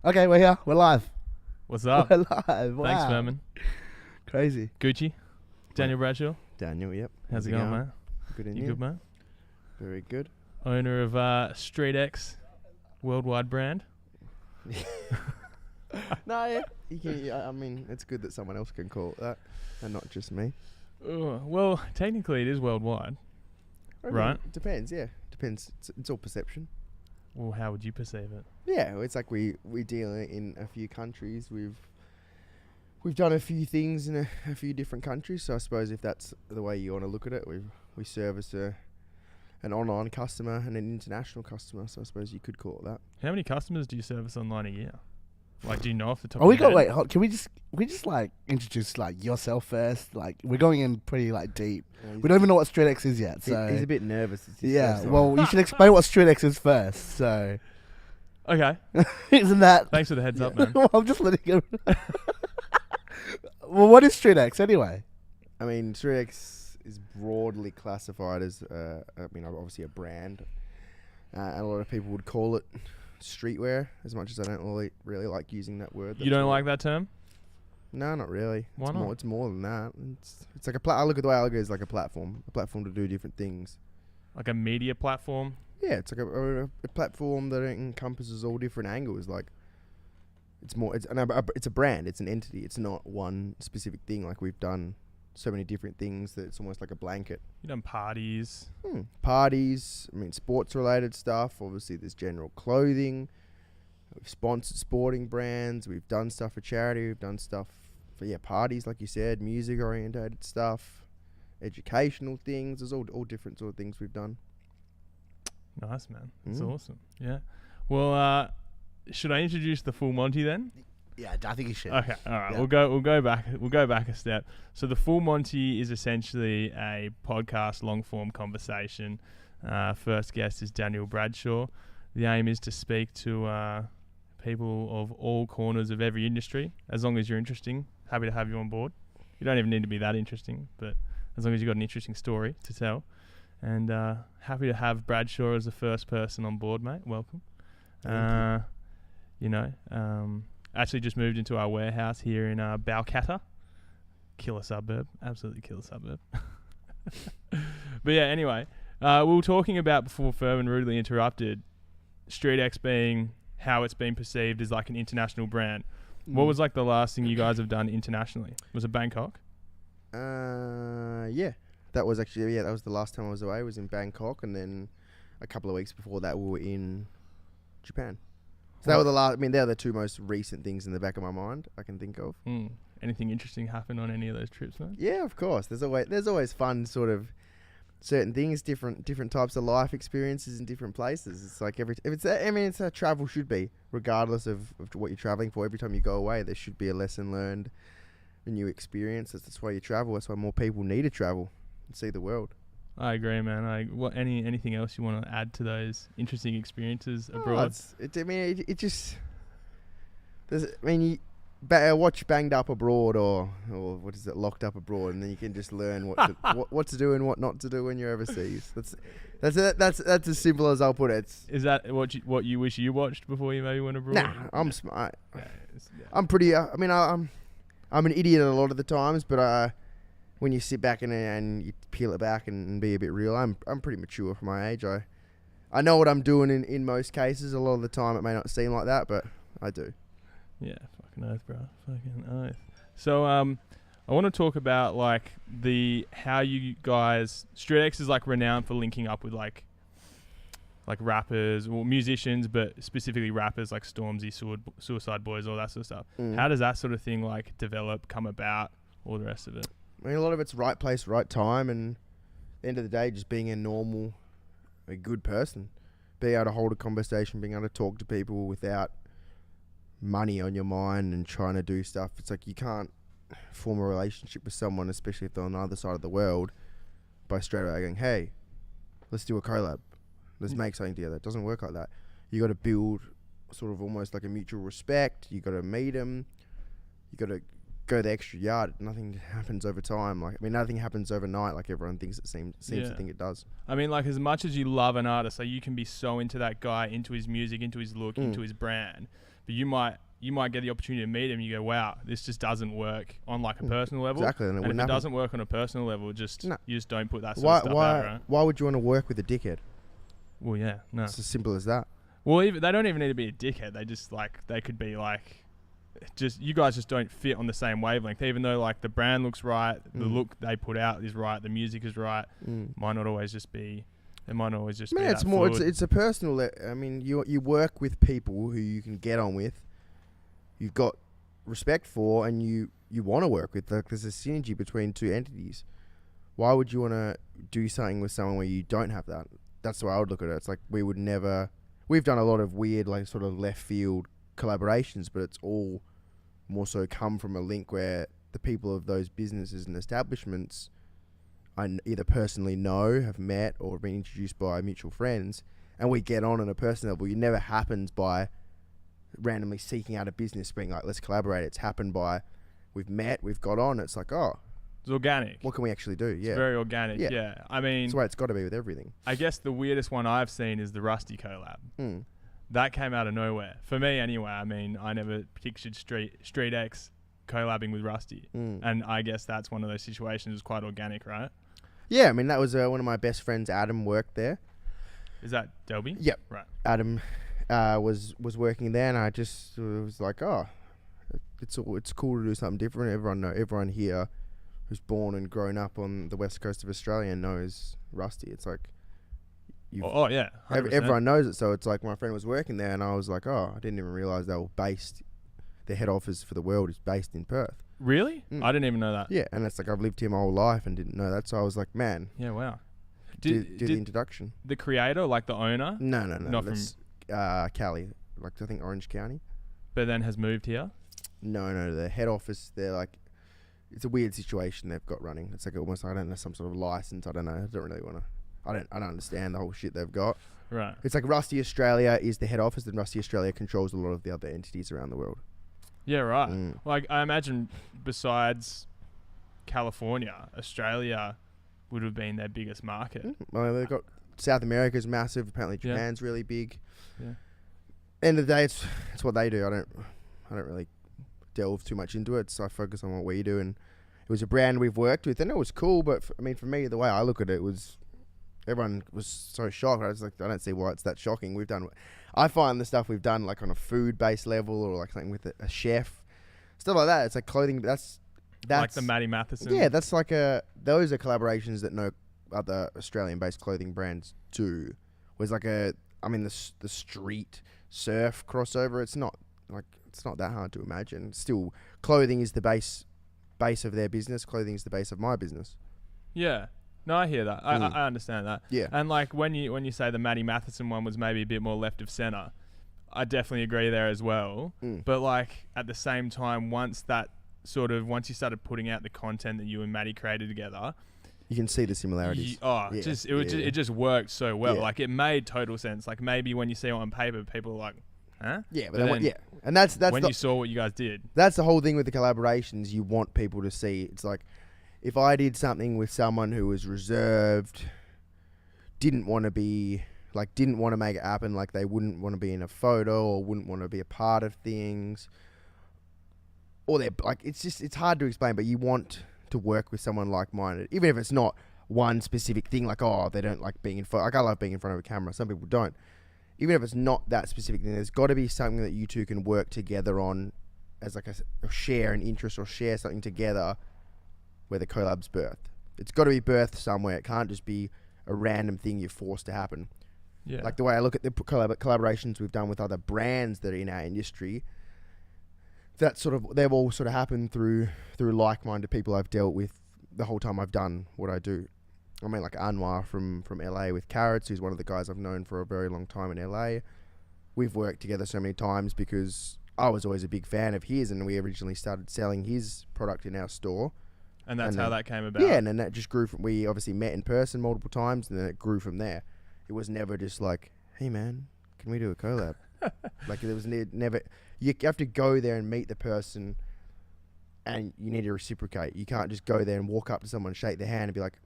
Okay, we're here. We're live. What's up? We're live. Wow. Thanks, Furman. Crazy. Gucci, Daniel Bradshaw. Daniel, yep. How's it going, mate? Good in You you? good, mate? Very good. Owner of Street X worldwide brand. No, yeah. You can, I mean, it's good that someone else can call it that and not just me. Well, technically it is worldwide. Right. It depends, yeah. Depends. It's all perception. Well, how would you perceive it? Yeah, it's like we deal in a few countries. We've done a few things in a few different countries. So I suppose if that's the way you want to look at it, we service an online customer and an international customer. So I suppose you could call it that. How many customers do you service online a year? Like, do you know off the top Oh, of we your got head? wait. Can we just like introduce like yourself first? Like we're going in pretty like deep. We don't even know what Street X is yet. So He's a bit nervous. It's his yeah. first time. Well, you should explain what Street X is first. So Okay. isn't that? Thanks for the heads up, man. Well, I'm just letting you. Well, what is Street X anyway? I mean, Street X is broadly classified as, obviously a brand. And a lot of people would call it streetwear, as much as I don't really like using that word. You don't like that term? No, not really. Why not? It's more than that. It's like I look at the way I look at it as like a platform to do different things. Like a media platform? Yeah, it's like a platform that encompasses all different angles. Like, it's a brand. It's an entity. It's not one specific thing. Like, we've done so many different things that it's almost like a blanket. You done parties? Parties. I mean, sports related stuff. Obviously, there's general clothing. We've sponsored sporting brands. We've done stuff for charity. We've done stuff for parties, like you said, music orientated stuff, educational things. There's all different sort of things we've done. Nice, man. That's awesome. Yeah. Well, should I introduce the full Monty then? Yeah, I think you should. Okay, all right. Yeah. We'll go back a step. So the full Monty is essentially a podcast, long form conversation. First guest is Daniel Bradshaw. The aim is to speak to people of all corners of every industry. As long as you're interesting, happy to have you on board. You don't even need to be that interesting, but as long as you've got an interesting story to tell. And happy to have Bradshaw as the first person on board, mate. Welcome. Actually just moved into our warehouse here in Balcatta. Killer suburb. Absolutely killer suburb. But yeah, anyway, we were talking about before Furman rudely interrupted, Street X being how it's been perceived as like an international brand. What was like the last thing you guys have done internationally? Was it Bangkok? Yeah. That was the last time I was away. I was in Bangkok, and then a couple of weeks before that we were in Japan. So that were the last. I mean, they're the two most recent things in the back of my mind I can think of. Anything interesting happen on any of those trips, man? Yeah, of course. There's always fun sort of certain things, different types of life experiences in different places. It's like it's how travel should be, regardless of what you're traveling for. Every time you go away, there should be a lesson learned, a new experience. That's why you travel. That's why more people need to travel and see the world. I agree, man. Anything else you want to add to those interesting experiences abroad? Watch Banged Up Abroad or what is it, Locked Up Abroad, and then you can just learn what to do and what not to do when you're overseas. That's as simple as I'll put it. Is that what you wish you watched before you maybe went abroad? Nah, I'm smart. Yeah. I'm pretty. I'm an idiot a lot of the times, but when you sit back and you peel it back and be a bit real, I'm pretty mature for my age. I know what I'm doing in most cases. A lot of the time it may not seem like that, but I do. Yeah, fucking oath, bro. Fucking oath. So, I want to talk about like how you guys, Street X is like renowned for linking up with like rappers or musicians, but specifically rappers like Stormzy, Suicide Boys, all that sort of stuff. How does that sort of thing like develop, come about, all the rest of it? I mean, a lot of it's right place, right time, and at the end of the day, just being a good person. Being able to hold a conversation, being able to talk to people without money on your mind and trying to do stuff. It's like you can't form a relationship with someone, especially if they're on the other side of the world, by straight away going, hey, let's do a collab. Let's make something together. It doesn't work like that. You got to build sort of almost like a mutual respect. You got to meet them. You got to go the extra yard. Nothing happens over time. Nothing happens overnight like everyone thinks it seems to think it does. I mean, like, as much as you love an artist, like, you can be so into that guy, into his music, into his look, into his brand, but but you might get the opportunity to meet him. You go, wow, this just doesn't work on like a personal level. Exactly, and if it doesn't work on a personal level, you just don't put that sort of stuff out, right? Why would you want to work with a dickhead? Well, yeah, no. It's as simple as that. Well, they don't even need to be a dickhead. They just they could be like, just you guys just don't fit on the same wavelength. Even though like the brand looks right, the look they put out is right, the music is right, might not always just be. It might not always just be. It's more. It's a personal. I mean, you work with people who you can get on with. You've got respect for, and you want to work with. Like, there's a synergy between two entities. Why would you want to do something with someone where you don't have that? That's the way I would look at it. It's like we would never. We've done a lot of weird, like sort of left field collaborations, but it's all more so come from a link where the people of those businesses and establishments I either personally know, have met, or been introduced by mutual friends, and we get on a personal level. It never happens by randomly seeking out a business being like, let's collaborate. It's happened by we've met, we've got on. It's like, oh, it's organic. What can we actually do? It's very organic. Yeah. I mean, that's the way it's got to be with everything. I guess the weirdest one I've seen is the Rusty collab. That came out of nowhere for me, anyway. I mean, I never pictured Street X collabing with Rusty, and I guess that's one of those situations. It's quite organic, right? Yeah, I mean, that was one of my best friends, Adam, worked there. Is that Delby? Yep. Right. Adam was working there, and I just was like, oh, it's cool to do something different. Everyone here who's born and grown up on the west coast of Australia knows Rusty. It's like, oh yeah, 100%. Everyone knows it. So it's like my friend was working there, and I was like, oh, I didn't even realize they were based. Their head office for the world is based in Perth. Really? I didn't even know that. Yeah, and it's like I've lived here my whole life and didn't know that. So I was like, man. Yeah, wow. Do the introduction. The creator, like the owner? No. Not that's Cali, like I think Orange County. But then has moved here? No. The head office, they're like, it's a weird situation they've got running. It's like almost, I don't know, some sort of license. I don't know. I don't really want to. I don't understand the whole shit they've got. Right. It's like Rusty Australia is the head office, and Rusty Australia controls a lot of the other entities around the world. Yeah, right. Like I imagine besides California, Australia would have been their biggest market. Well, they've got South America's massive. Apparently Japan's really big. Yeah. End of the day, it's what they do. I don't really delve too much into it. So I focus on what we do, and it was a brand we've worked with, and it was cool. But for me, the way I look at it was, everyone was so shocked. I was like, I don't see why it's that shocking. I find the stuff we've done like on a food-based level, or like something with a chef, stuff like that. It's like clothing. That's like the Maddie Matheson. Yeah, that's like those are collaborations that no other Australian-based clothing brands do. Was like the street surf crossover. It's not that hard to imagine. Still, clothing is the base of their business. Clothing is the base of my business. Yeah. No, I hear that. I understand that. Yeah. And like when you say the Maddie Matheson one was maybe a bit more left of center, I definitely agree there as well. But like at the same time, once you started putting out the content that you and Maddie created together, you can see the similarities. It just worked so well. Yeah. Like it made total sense. Like maybe when you see it on paper, people are like, huh? Yeah, but then, and that's when you saw what you guys did. That's the whole thing with the collaborations. You want people to see. It's like, if I did something with someone who was reserved, didn't want to make it happen, like they wouldn't want to be in a photo or wouldn't want to be a part of things, or they're like, it's hard to explain, but you want to work with someone like-minded, even if it's not one specific thing, like, oh, they don't like being in front. Like, I love being in front of a camera. Some people don't. Even if it's not that specific thing, there's got to be something that you two can work together on as like a share an interest or share something together where the collab's birthed. It's got to be birthed somewhere. It can't just be a random thing you're forced to happen. Yeah. Like the way I look at the collaborations we've done with other brands that are in our industry, they've all sort of happened through like-minded people I've dealt with the whole time I've done what I do. I mean, like Anwar from LA with Carrots, who's one of the guys I've known for a very long time in LA. We've worked together so many times because I was always a big fan of his, and we originally started selling his product in our store. And that's how that came about. Yeah, and then that just grew from, we obviously met in person multiple times, and then it grew from there. It was never just like, hey man, can we do a collab? Like, there was never, you have to go there and meet the person, and you need to reciprocate. You can't just go there and walk up to someone, shake their hand and be like,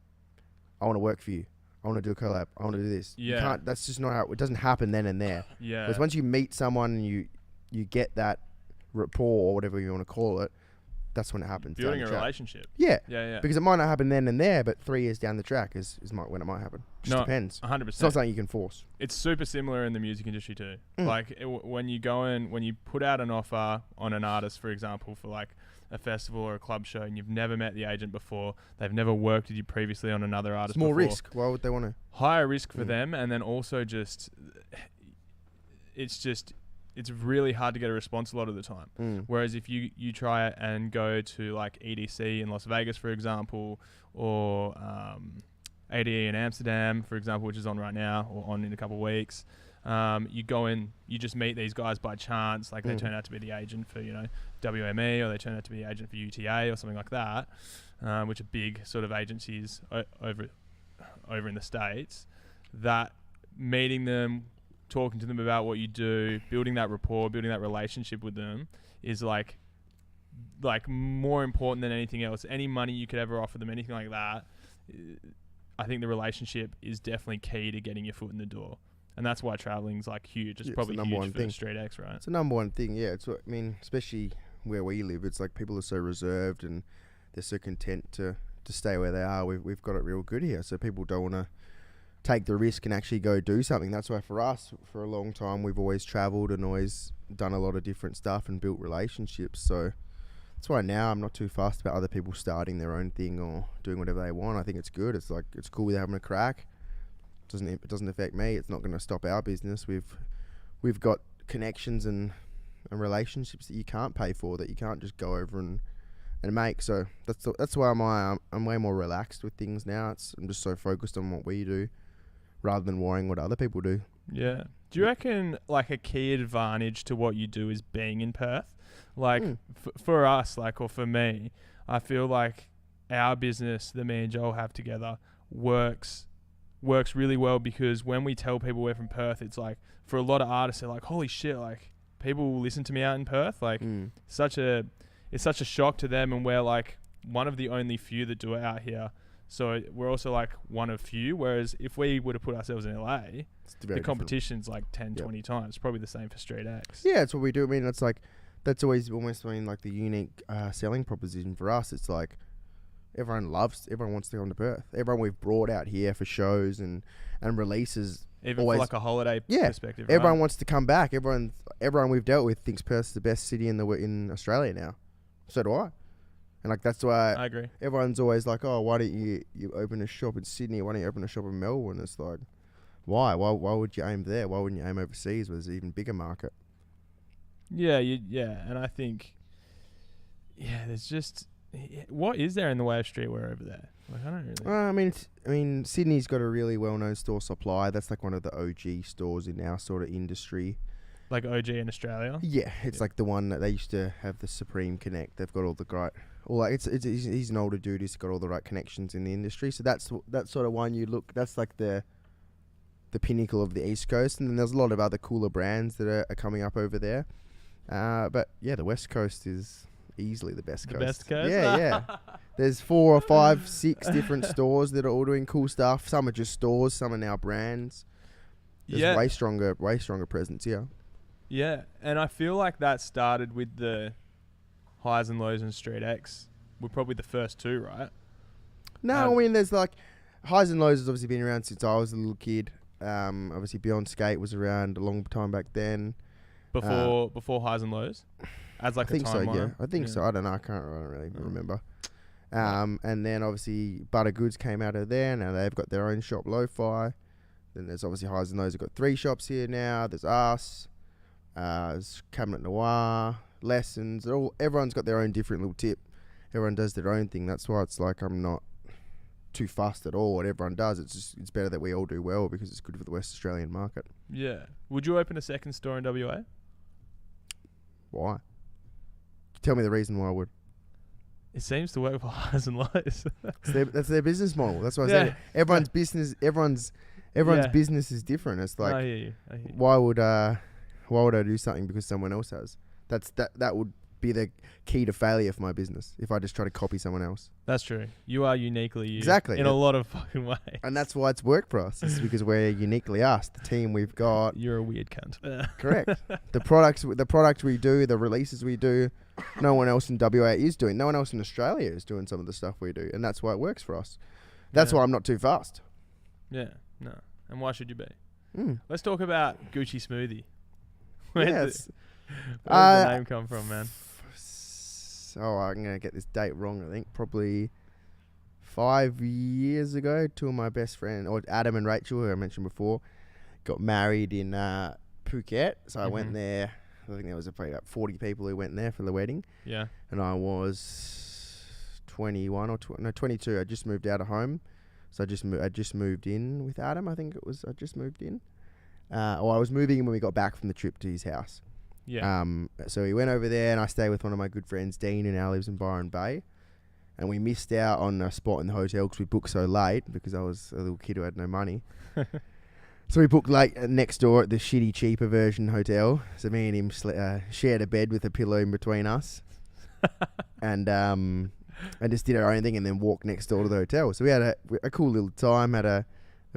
I want to work for you. I want to do a collab. I want to do this. Yeah. You can't, that's just not how, it doesn't happen then and there. Yeah. Because once you meet someone and you get that rapport or whatever you want to call it, that's when it happens. Building down a the track. relationship. Yeah. Yeah. Because it might not happen then and there, but 3 years down the track is when it might happen. Just depends. 100%. It's not something you can force. It's super similar in the music industry too. Mm. Like when you put out an offer on an artist, for example, for like a festival or a club show, and you've never met the agent before, they've never worked with you previously on another artist It's more before. risk. Why would they want to? Higher risk for them, and then also it's really hard to get a response a lot of the time. Whereas if you try and go to like EDC in Las Vegas, for example, or a.k.a. in Amsterdam, for example, which is on right now or on in a couple of weeks, you go in, you just meet these guys by chance, like they turn out to be the agent for, WME, or they turn out to be the agent for UTA or something like that, which are big sort of agencies over in the States. That meeting them, talking to them about what you do, building that rapport, building that relationship with them is like more important than anything else. Any money you could ever offer them, anything like that, I think the relationship is definitely key to getting your foot in the door. And that's why traveling's like huge. It's probably huge for Street X, right? It's the number one thing, yeah. Especially where we live, it's like people are so reserved and they're so content to stay where they are. We've got it real good here, so people don't want to take the risk and actually go do something. That's why for us, for a long time, we've always travelled and always done a lot of different stuff and built relationships. So that's why now I'm not too fussed about other people starting their own thing or doing whatever they want. I think it's good. It's like, it's cool with having a crack. It doesn't affect me. It's not going to stop our business. We've got connections and relationships that you can't pay for, that you can't just go over and make. So that's why I'm way more relaxed with things now. I'm just so focused on what we do, rather than worrying what other people do. Yeah. Do you reckon like a key advantage to what you do is being in Perth? Like for us, like, or for me, I feel like our business that me and Joel have together works really well, because when we tell people we're from Perth, it's like, for a lot of artists, they're like, holy shit, like people will listen to me out in Perth. Like it's such a shock to them, and we're like one of the only few that do it out here. So we're also like one of few, whereas if we were to put ourselves in LA, the competition's like 10, 20 times. Probably the same for Street X. Yeah, it's what we do. I mean, it's like, that's always almost like the unique selling proposition for us. It's like everyone wants to come to Perth. Everyone we've brought out here for shows and releases. Even always, for like a holiday perspective, right? Everyone wants to come back. Everyone we've dealt with thinks Perth's the best city in Australia now. So do I. And like, that's why I agree. Everyone's always like, oh, why don't you open a shop in Sydney? Why don't you open a shop in Melbourne? It's like, why? Why would you aim there? Why wouldn't you aim overseas where there's an even bigger market? Yeah, and I think, there's just, what is there in the way of streetwear over there? Like, I don't really. I mean, Sydney's got a really well-known store, Supply. That's like one of the OG stores in our sort of industry. Like OG in Australia? Yeah, it's like the one that they used to have, the Supreme Connect. They've got all the great, he's an older dude who's got all the right connections in the industry. So that's sort of one you look. That's like the pinnacle of the East Coast, and then there's a lot of other cooler brands that are coming up over there. But yeah, the West Coast is easily the best coast. The best coast? Yeah. There's 4 or 5, 6 different stores that are all doing cool stuff. Some are just stores, some are now brands. There's way stronger presence here. Yeah, and I feel like that started with the Highs and Lows and Street X. We're probably the first two, right? No, I mean, there's like, Highs and Lows has obviously been around since I was a little kid. Obviously Beyond Skate was around a long time back then. Before Highs and Lows? As like I think so, yeah. I think so. I don't know. I don't really remember. And then obviously Butter Goods came out of there. Now they've got their own shop, Lo-Fi. Then there's obviously Highs and Lows. They've got 3 shops here now. There's us. There's Cabinet Noir, Lessons. Everyone's got their own different little tip. Everyone does their own thing. That's why it's like, I'm not too fussed at all what everyone does. It's better that we all do well, because it's good for the West Australian market. Yeah. Would you open a second store in WA? Why? Tell me the reason why I would. It seems to work for Highs and Lows. That's their business model. That's why I said everyone's business. Everyone's business is different. It's like, I hear you. why would I do something because someone else has? That would be the key to failure for my business if I just try to copy someone else. That's true. You are uniquely you. Exactly. In a lot of fucking ways. And that's why it's worked for us. It's because we're uniquely us. The team we've got. You're a weird cunt. Correct. The product we do, the releases we do, no one else in WA is doing. No one else in Australia is doing some of the stuff we do. And that's why it works for us. That's why I'm not too fast. Yeah. No. And why should you be? Mm. Let's talk about Gucci Smoothie. Yes. Where did the name come from, man? I'm going to get this date wrong, I think. Probably 5 years ago, two of my best friends, or Adam and Rachel, who I mentioned before, got married in Phuket. So I went there. I think there was probably about 40 people who went there for the wedding. Yeah. And I was 21 or 22. I just moved out of home. So I just moved in with Adam, I think it was. I just moved in. Or I was moving in when we got back from the trip to his house. Yeah. So we went over there and I stayed with one of my good friends, Dean, who now lives in Byron Bay. And we missed out on a spot in the hotel because we booked so late because I was a little kid who had no money. So we booked late next door at the shitty, cheaper version hotel. So me and him shared a bed with a pillow in between us. And just did our own thing and then walked next door to the hotel. So we had a cool little time, had a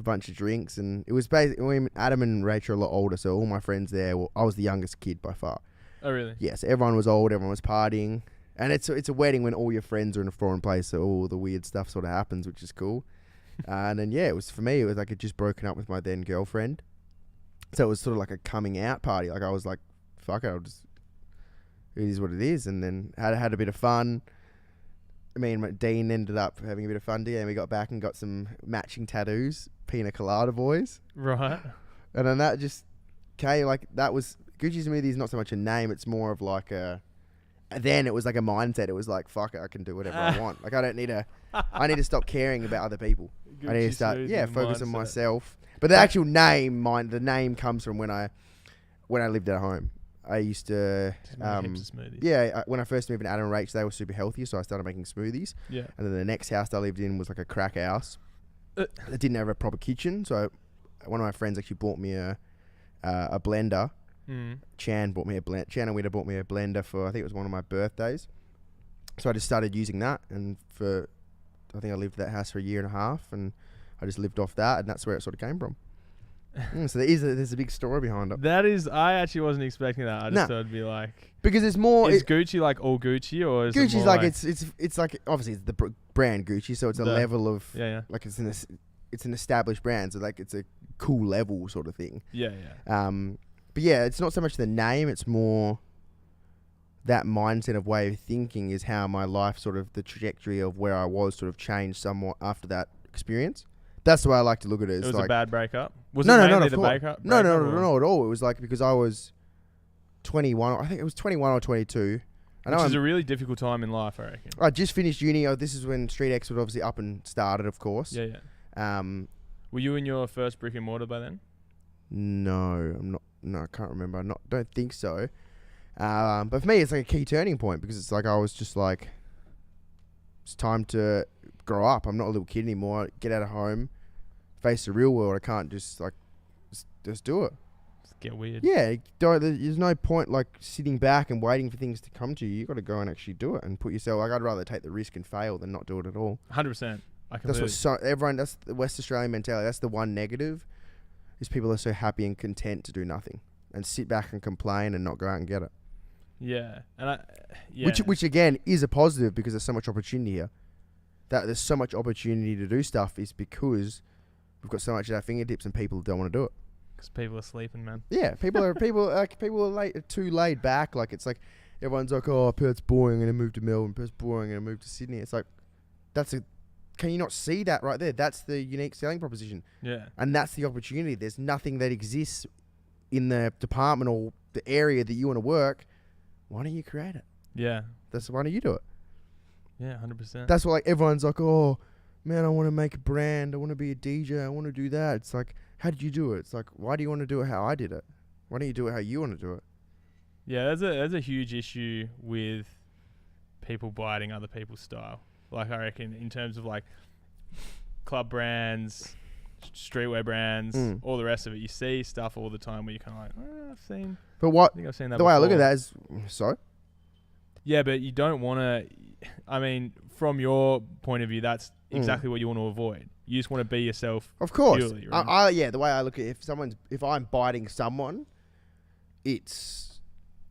bunch of drinks, and it was basically Adam and Rachel are a lot older, so all my friends there. I was the youngest kid by far. Oh really? Yes, everyone was old, everyone was partying, and it's a wedding when all your friends are in a foreign place, so all the weird stuff sort of happens, which is cool. And then it was for me. It was like I'd just broken up with my then girlfriend, so it was sort of like a coming out party. Like I was like, fuck it, it is what it is, and then had a bit of fun. Me and Dean ended up having a bit of fun together, and we got back and got some matching tattoos, pina colada boys. Right. And then that just came, like, that was, Gucci Smoothie is not so much a name, it's more of like then it was like a mindset. It was like, fuck it, I can do whatever I want. Like, I need to stop caring about other people. I need to start, focus on myself. But the actual name, the name comes from when I lived at home. I used to, when I first moved in Adam and Rach, they were super healthy, so I started making smoothies. Yeah. And then the next house I lived in was like a crack house. It didn't have a proper kitchen, so one of my friends actually bought me a blender. Chan bought me a blender. Chan and Witter bought me a blender for, I think it was one of my birthdays. So I just started using that, and I think I lived at that house for 1.5 years, and I just lived off that, and that's where it sort of came from. So there's a big story behind it. That is, I actually wasn't expecting that. I just thought it'd be like, because it's more. Is Gucci like all Gucci, or is Gucci's it more like it's like, obviously it's the brand Gucci, so it's a level of like it's an established brand, so like it's a cool level sort of thing. Yeah. But yeah, it's not so much the name; it's more that mindset of way of thinking is how my life sort of the trajectory of where I was sort of changed somewhat after that experience. That's the way I like to look at it. It was like a bad breakup? Was no, it not mainly at the all. breakup? No, not at all. It was like because I was 21. I think it was 21 or 22. Which is a really difficult time in life, I reckon. I just finished uni. This is when Street X was obviously up and started, of course. Yeah. Were you in your first brick and mortar by then? No, I'm not. No, I can't remember. Don't think so. But for me, it's like a key turning point because it's like I was just like, it's time to grow up. I'm not a little kid anymore. Get out of home, face the real world. I can't just like just do it. Just get weird. Yeah, there's no point like sitting back and waiting for things to come to you. You got to go and actually do it and put yourself. Like I'd rather take the risk and fail than not do it at all. 100%. That's the West Australian mentality. That's the one negative, is people are so happy and content to do nothing and sit back and complain and not go out and get it. Yeah, and which again is a positive because there's so much opportunity here. That there's so much opportunity to do stuff is because we've got so much at our fingertips and people don't want to do it. Because people are sleeping, man. Yeah, people are too laid back. Like it's like everyone's like, oh, Perth's boring, I'm gonna move to Melbourne. Perth's boring, I'm gonna move to Sydney. It's like can you not see that right there? That's the unique selling proposition. Yeah, and that's the opportunity. There's nothing that exists in the department or the area that you want to work. Why don't you create it? Yeah, why don't you do it? Yeah, 100%. That's why like everyone's like, oh man, I want to make a brand, I want to be a DJ, I want to do that. It's like, how did you do it? It's like, why do you want to do it how I did it? Why don't you do it how you want to do it? Yeah, there's a huge issue with people biting other people's style. Like I reckon in terms of like club brands, streetwear brands, all the rest of it, you see stuff all the time where you're kind of like, I think I've seen that. The way I look at that is, sorry? Yeah, but you don't want to. I mean, from your point of view, that's exactly what you want to avoid. You just want to be yourself. Of course. Purely, right? Yeah, the way I look at it, if I'm biting someone, it's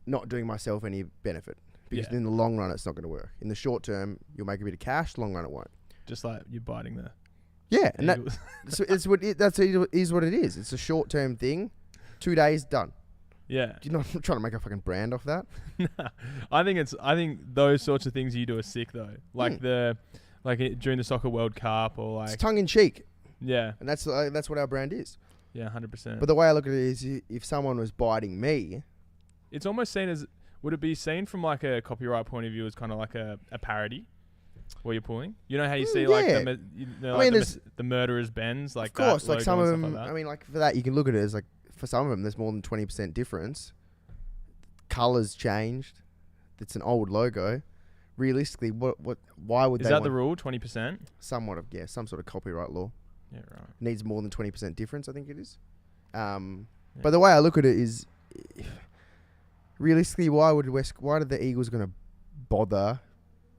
not doing myself any benefit. Because in the long run, it's not going to work. In the short term, you'll make a bit of cash. Long run, it won't. Just like you're biting the. Yeah, and that is what it is. It's a short term thing. 2 days done. Yeah. You're not trying to make a fucking brand off that. I think those sorts of things you do are sick though. Like during the Soccer World Cup or like. It's tongue in cheek. Yeah. And that's what our brand is. Yeah, 100%. But the way I look at it is, if someone was biting me, it's almost seen as. Would it be seen from like a copyright point of view as kind of like a parody? What you're pulling, you know how you see like the murderers bends, like of course, that like some of them. like that. I mean, like for that, you can look at it as like for some of them, there's more than 20% difference. Colors changed. It's an old logo. Realistically, why would is they? Is that the rule? 20%? Somewhat of some sort of copyright law. Yeah, right. Needs more than 20% difference, I think it is. But the way I look at it is, realistically, why are the Eagles going to bother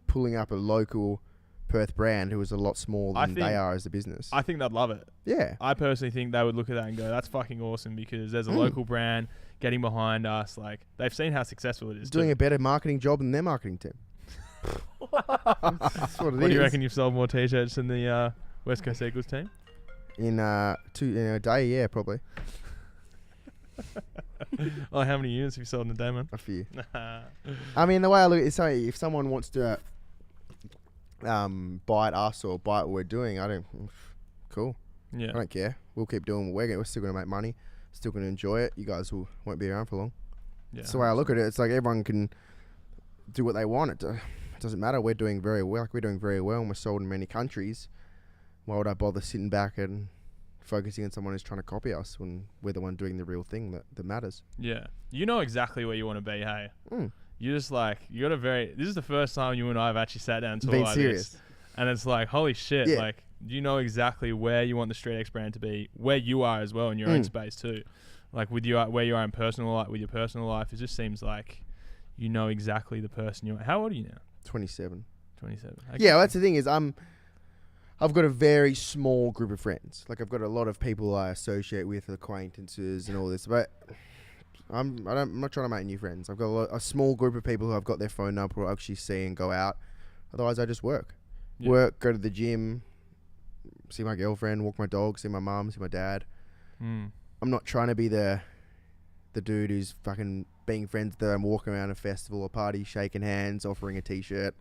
pulling up a local Perth brand who is a lot smaller than they are as a business? I think they'd love it. Yeah. I personally think they would look at that and go, that's fucking awesome, because there's a local brand getting behind us. Like, they've seen how successful it is. Doing a better marketing job than their marketing team. That's what it is. What do you reckon you've sold more t-shirts than the West Coast Eagles team? In a day, yeah, probably. Oh, how many units have you sold in a day, man? A few. I mean, the way I look at it is, if someone wants to bite us or bite what we're doing, cool. Yeah. I don't care. We'll keep doing what we're still going to make money, still going to enjoy it. You guys won't be around for long. Yeah. That's the way I look at it. It's like everyone can do what they want. It doesn't matter. We're doing very well. We're doing very well, and we're sold in many countries. Why would I bother sitting back and focusing on someone who's trying to copy us when we're the one doing the real thing that matters? Yeah. You know exactly where you want to be, hey? You just like, this is the first time you and I have actually sat down and talked like serious. This. And it's like, holy shit. Yeah. Like, you know exactly where you want the Street X brand to be, where you are as well in your own space too. Like with where you are in personal life, with your personal life, it just seems like you know exactly the person you are. How old are you now? 27. 27. Okay. Yeah, well, that's the thing is I've got a very small group of friends. Like, I've got a lot of people I associate with, acquaintances and all this, but I'm not trying to make new friends. I've got a small group of people who I've got their phone number or actually see and go out. Otherwise, I just work. Yeah. Work, go to the gym, see my girlfriend, walk my dog, see my mum, see my dad. I'm not trying to be the dude who's fucking being friends with them, walking around a festival or party, shaking hands, offering a t-shirt.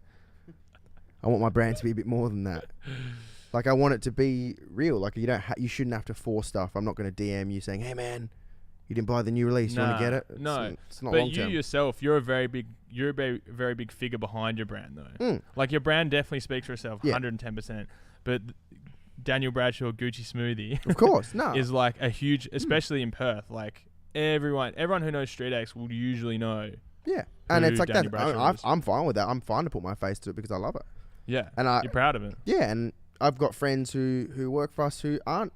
I want my brand to be a bit more than that. Like, I want it to be real. Like, you shouldn't have to force stuff. I'm not going to DM you saying, "Hey man, you didn't buy the new release. You want to get it?" It's not but long term. You yourself, you're a very big figure behind your brand though. Like, your brand definitely speaks for itself, 110%. But Daniel Bradshaw Gucci Smoothie, of course, no, is like a huge, especially in Perth. Like, everyone who knows Street X will usually know. Yeah, and it's like that. I'm fine with that. I'm fine to put my face to it because I love it. Yeah, and you're proud of it. Yeah, and I've got friends who work for us who aren't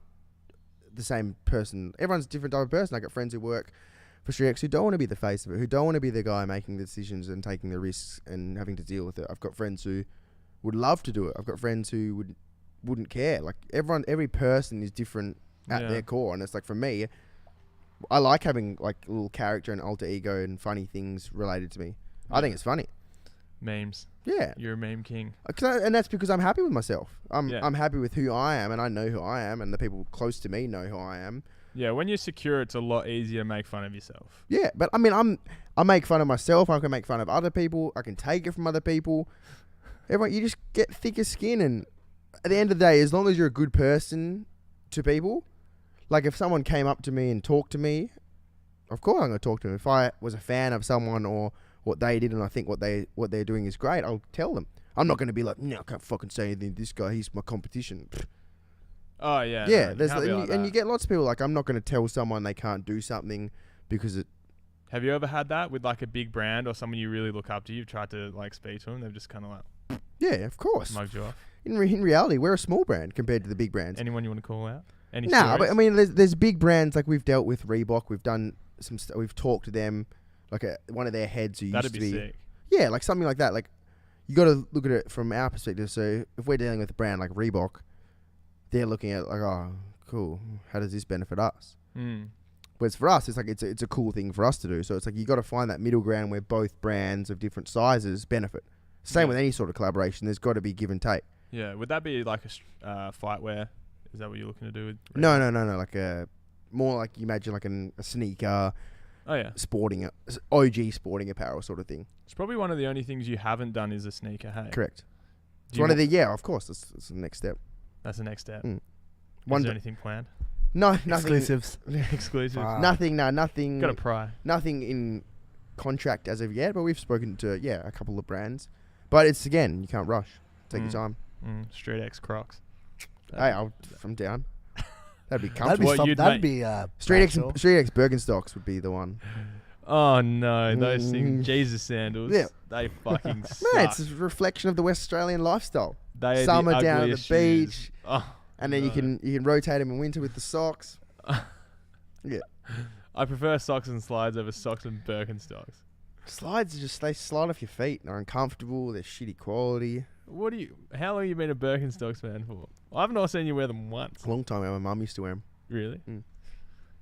the same person. Everyone's a different type of person. I got friends who work for Street X who don't want to be the face of it, who don't want to be the guy making the decisions and taking the risks and having to deal with it. I've got friends who would love to do it. I've got friends who wouldn't care. Like, every person is different at their core, and it's like, for me, I like having like a little character and alter ego and funny things related to me. Yeah. I think it's funny. Memes. Yeah. You're a meme king. And that's because I'm happy with myself. I'm happy with who I am, and I know who I am, and the people close to me know who I am. Yeah, when you're secure, it's a lot easier to make fun of yourself. Yeah, but I mean, I make fun of myself. I can make fun of other people. I can take it from other people. Everyone, you just get thicker skin, and at the end of the day, as long as you're a good person to people, like if someone came up to me and talked to me, of course I'm going to talk to them. If I was a fan of someone or what they did and I think what they're doing is great, I'll tell them. I'm not going to be like, no, I can't fucking say anything to this guy. He's my competition. Oh, yeah. Yeah, and you get lots of people like, I'm not going to tell someone they can't do something because it... Have you ever had that with like a big brand or someone you really look up to? You've tried to like speak to them. They've just kind of like... Yeah, of course. Mugged you off. In reality, we're a small brand compared to the big brands. Anyone you want to call out? No, but I mean, there's big brands like we've dealt with Reebok. We've done some we've talked to them, like one of their heads who used to be. Sick. Yeah, like something like that. Like, you got to look at it from our perspective. So if we're dealing with a brand like Reebok, they're looking at it like, oh, cool. How does this benefit us? Whereas for us, it's like it's a cool thing for us to do. So it's like you got to find that middle ground where both brands of different sizes benefit. Same with any sort of collaboration. There's got to be give and take. Yeah. Would that be like a fight wear? Is that what you're looking to do with No. Like more like you imagine like a sneaker. Oh yeah. Sporting OG sporting apparel sort of thing. It's probably one of the only things you haven't done is a sneaker. Hey. Correct. It's one of the of course. That's the next step. That's the next step. Mm. Is there anything planned? No, nothing. Exclusives. Exclusives. Nothing. No, nothing. Got to pry. Nothing in contract as of yet, but we've spoken to a couple of brands. But it's again, you can't rush. Take your time. Straight X Crocs. Hey, I'm down. That'd be comfortable. That'd be Straight X Birkenstocks would be the one. Oh no, those things, Jesus sandals. Yeah, they fucking suck. Man, it's a reflection of the West Australian lifestyle. They summer the down at the beach, no. and then you can rotate them in winter with the socks. Yeah, I prefer socks and slides over socks and Birkenstocks. Slides they slide off your feet. They're uncomfortable. They're shitty quality. How long have you been a Birkenstocks fan for? I've not seen you wear them once. A long time. My mum used to wear them. Really?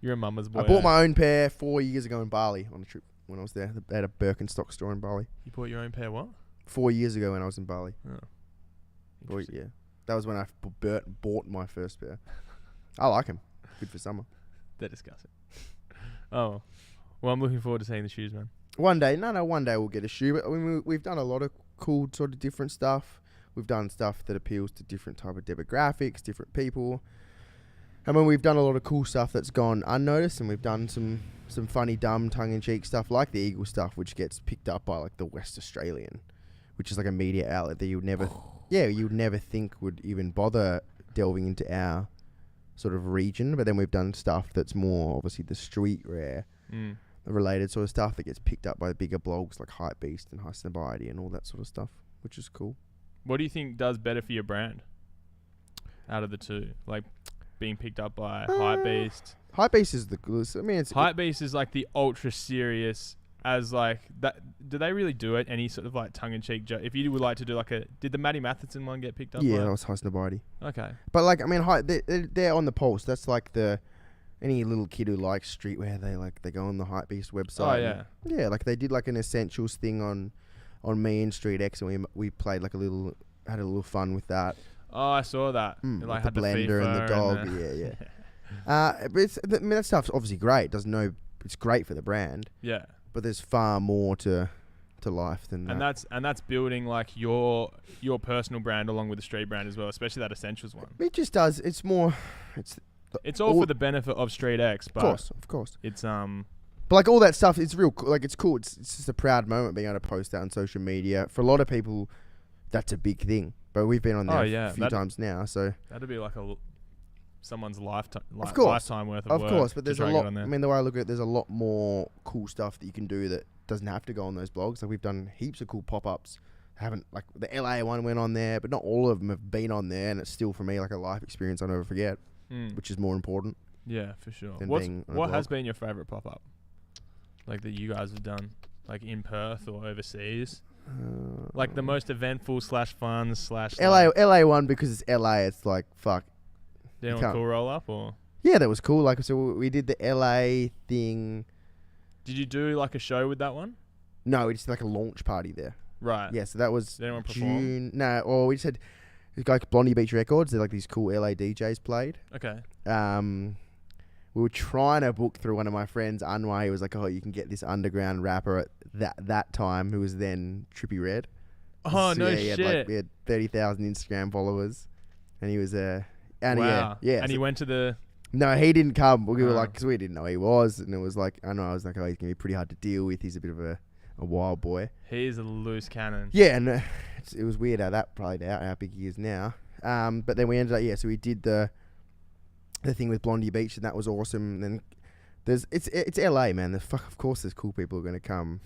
You're a mama's boy. I bought my own pair 4 years ago in Bali on a trip when I was there. They had a Birkenstock store in Bali. You bought your own pair what? 4 years ago when I was in Bali. Oh. Yeah. That was when I bought my first pair. I like them. Good for summer. They're disgusting. Oh. Well, I'm looking forward to seeing the shoes, man. One day we'll get a shoe. But I mean, we've done a lot of cool sort of different stuff. We've done stuff that appeals to different type of demographics, different people. I mean, we've done a lot of cool stuff that's gone unnoticed, and we've done some funny, dumb, tongue-in-cheek stuff like the Eagle stuff, which gets picked up by like the West Australian, which is like a media outlet that you would never think would even bother delving into our sort of region. But then we've done stuff that's more obviously the streetwear related sort of stuff that gets picked up by the bigger blogs like Hypebeast and Highsnobiety and all that sort of stuff, which is cool. What do you think does better for your brand out of the two? Like being picked up by Hypebeast. Hypebeast is the coolest. I mean, Hypebeast is like the ultra serious as like that. Do they really do it? Any sort of like tongue in cheek joke? If you would like to do did the Maddie Matheson one get picked up? Yeah, that was Highsnobiety. Okay. But like, I mean, they're on the pulse. That's like any little kid who likes streetwear, they go on the Hypebeast website. Oh yeah. Yeah, like they did like an essentials thing on me and Street X, and we played like had a little fun with that. Oh, I saw that. Like the blender and the dog. Yeah. But that stuff's obviously great. It's great for the brand. Yeah. But there's far more to life than that. And that's building like your personal brand along with the street brand as well, especially that essentials one. It just does. It's more. It's all for the benefit of Street X, but of course. It's But like all that stuff, it's real. Like it's cool. It's just a proud moment being able to post that on social media. For a lot of people, that's a big thing. But we've been on there a few times now, so that'd be like someone's lifetime worth of work. Of course, but there's a lot. I mean, the way I look at it, there's a lot more cool stuff that you can do that doesn't have to go on those blogs. Like we've done heaps of cool pop-ups. Like the LA one went on there, but not all of them have been on there, and it's still for me like a life experience I'll never forget, which is more important. Yeah, for sure. What has been your favourite pop-up? Like that you guys have done, like in Perth or overseas? Like the most eventful /fun / LA one, because it's LA. It's like fuck. Did anyone cool roll up or? Yeah, that was cool. Like so, we did the LA thing. Did you do like a show with that one? No, we just did like a launch party there. Right. Yeah, so that was Did anyone perform? June. No, or we just had this guy Blondie Beach Records. They're like these cool LA DJs played. Okay. We were trying to book through one of my friends, Anwar. He was like, "Oh, you can get this underground rapper at that time, who was then Trippie Redd." Oh, so, no shit. We had 30,000 Instagram followers, and he was wow. Yeah. And he went to the. No, he didn't come. We were like, because we didn't know he was, and it was like, I was like, oh, he's gonna be pretty hard to deal with. He's a bit of a wild boy. He's a loose cannon. Yeah, and it was weird how that played out, how big he is now. But then we ended up, so we did the thing with Blondie Beach, and that was awesome. And then it's LA, man. Of course there's cool people who are gonna come.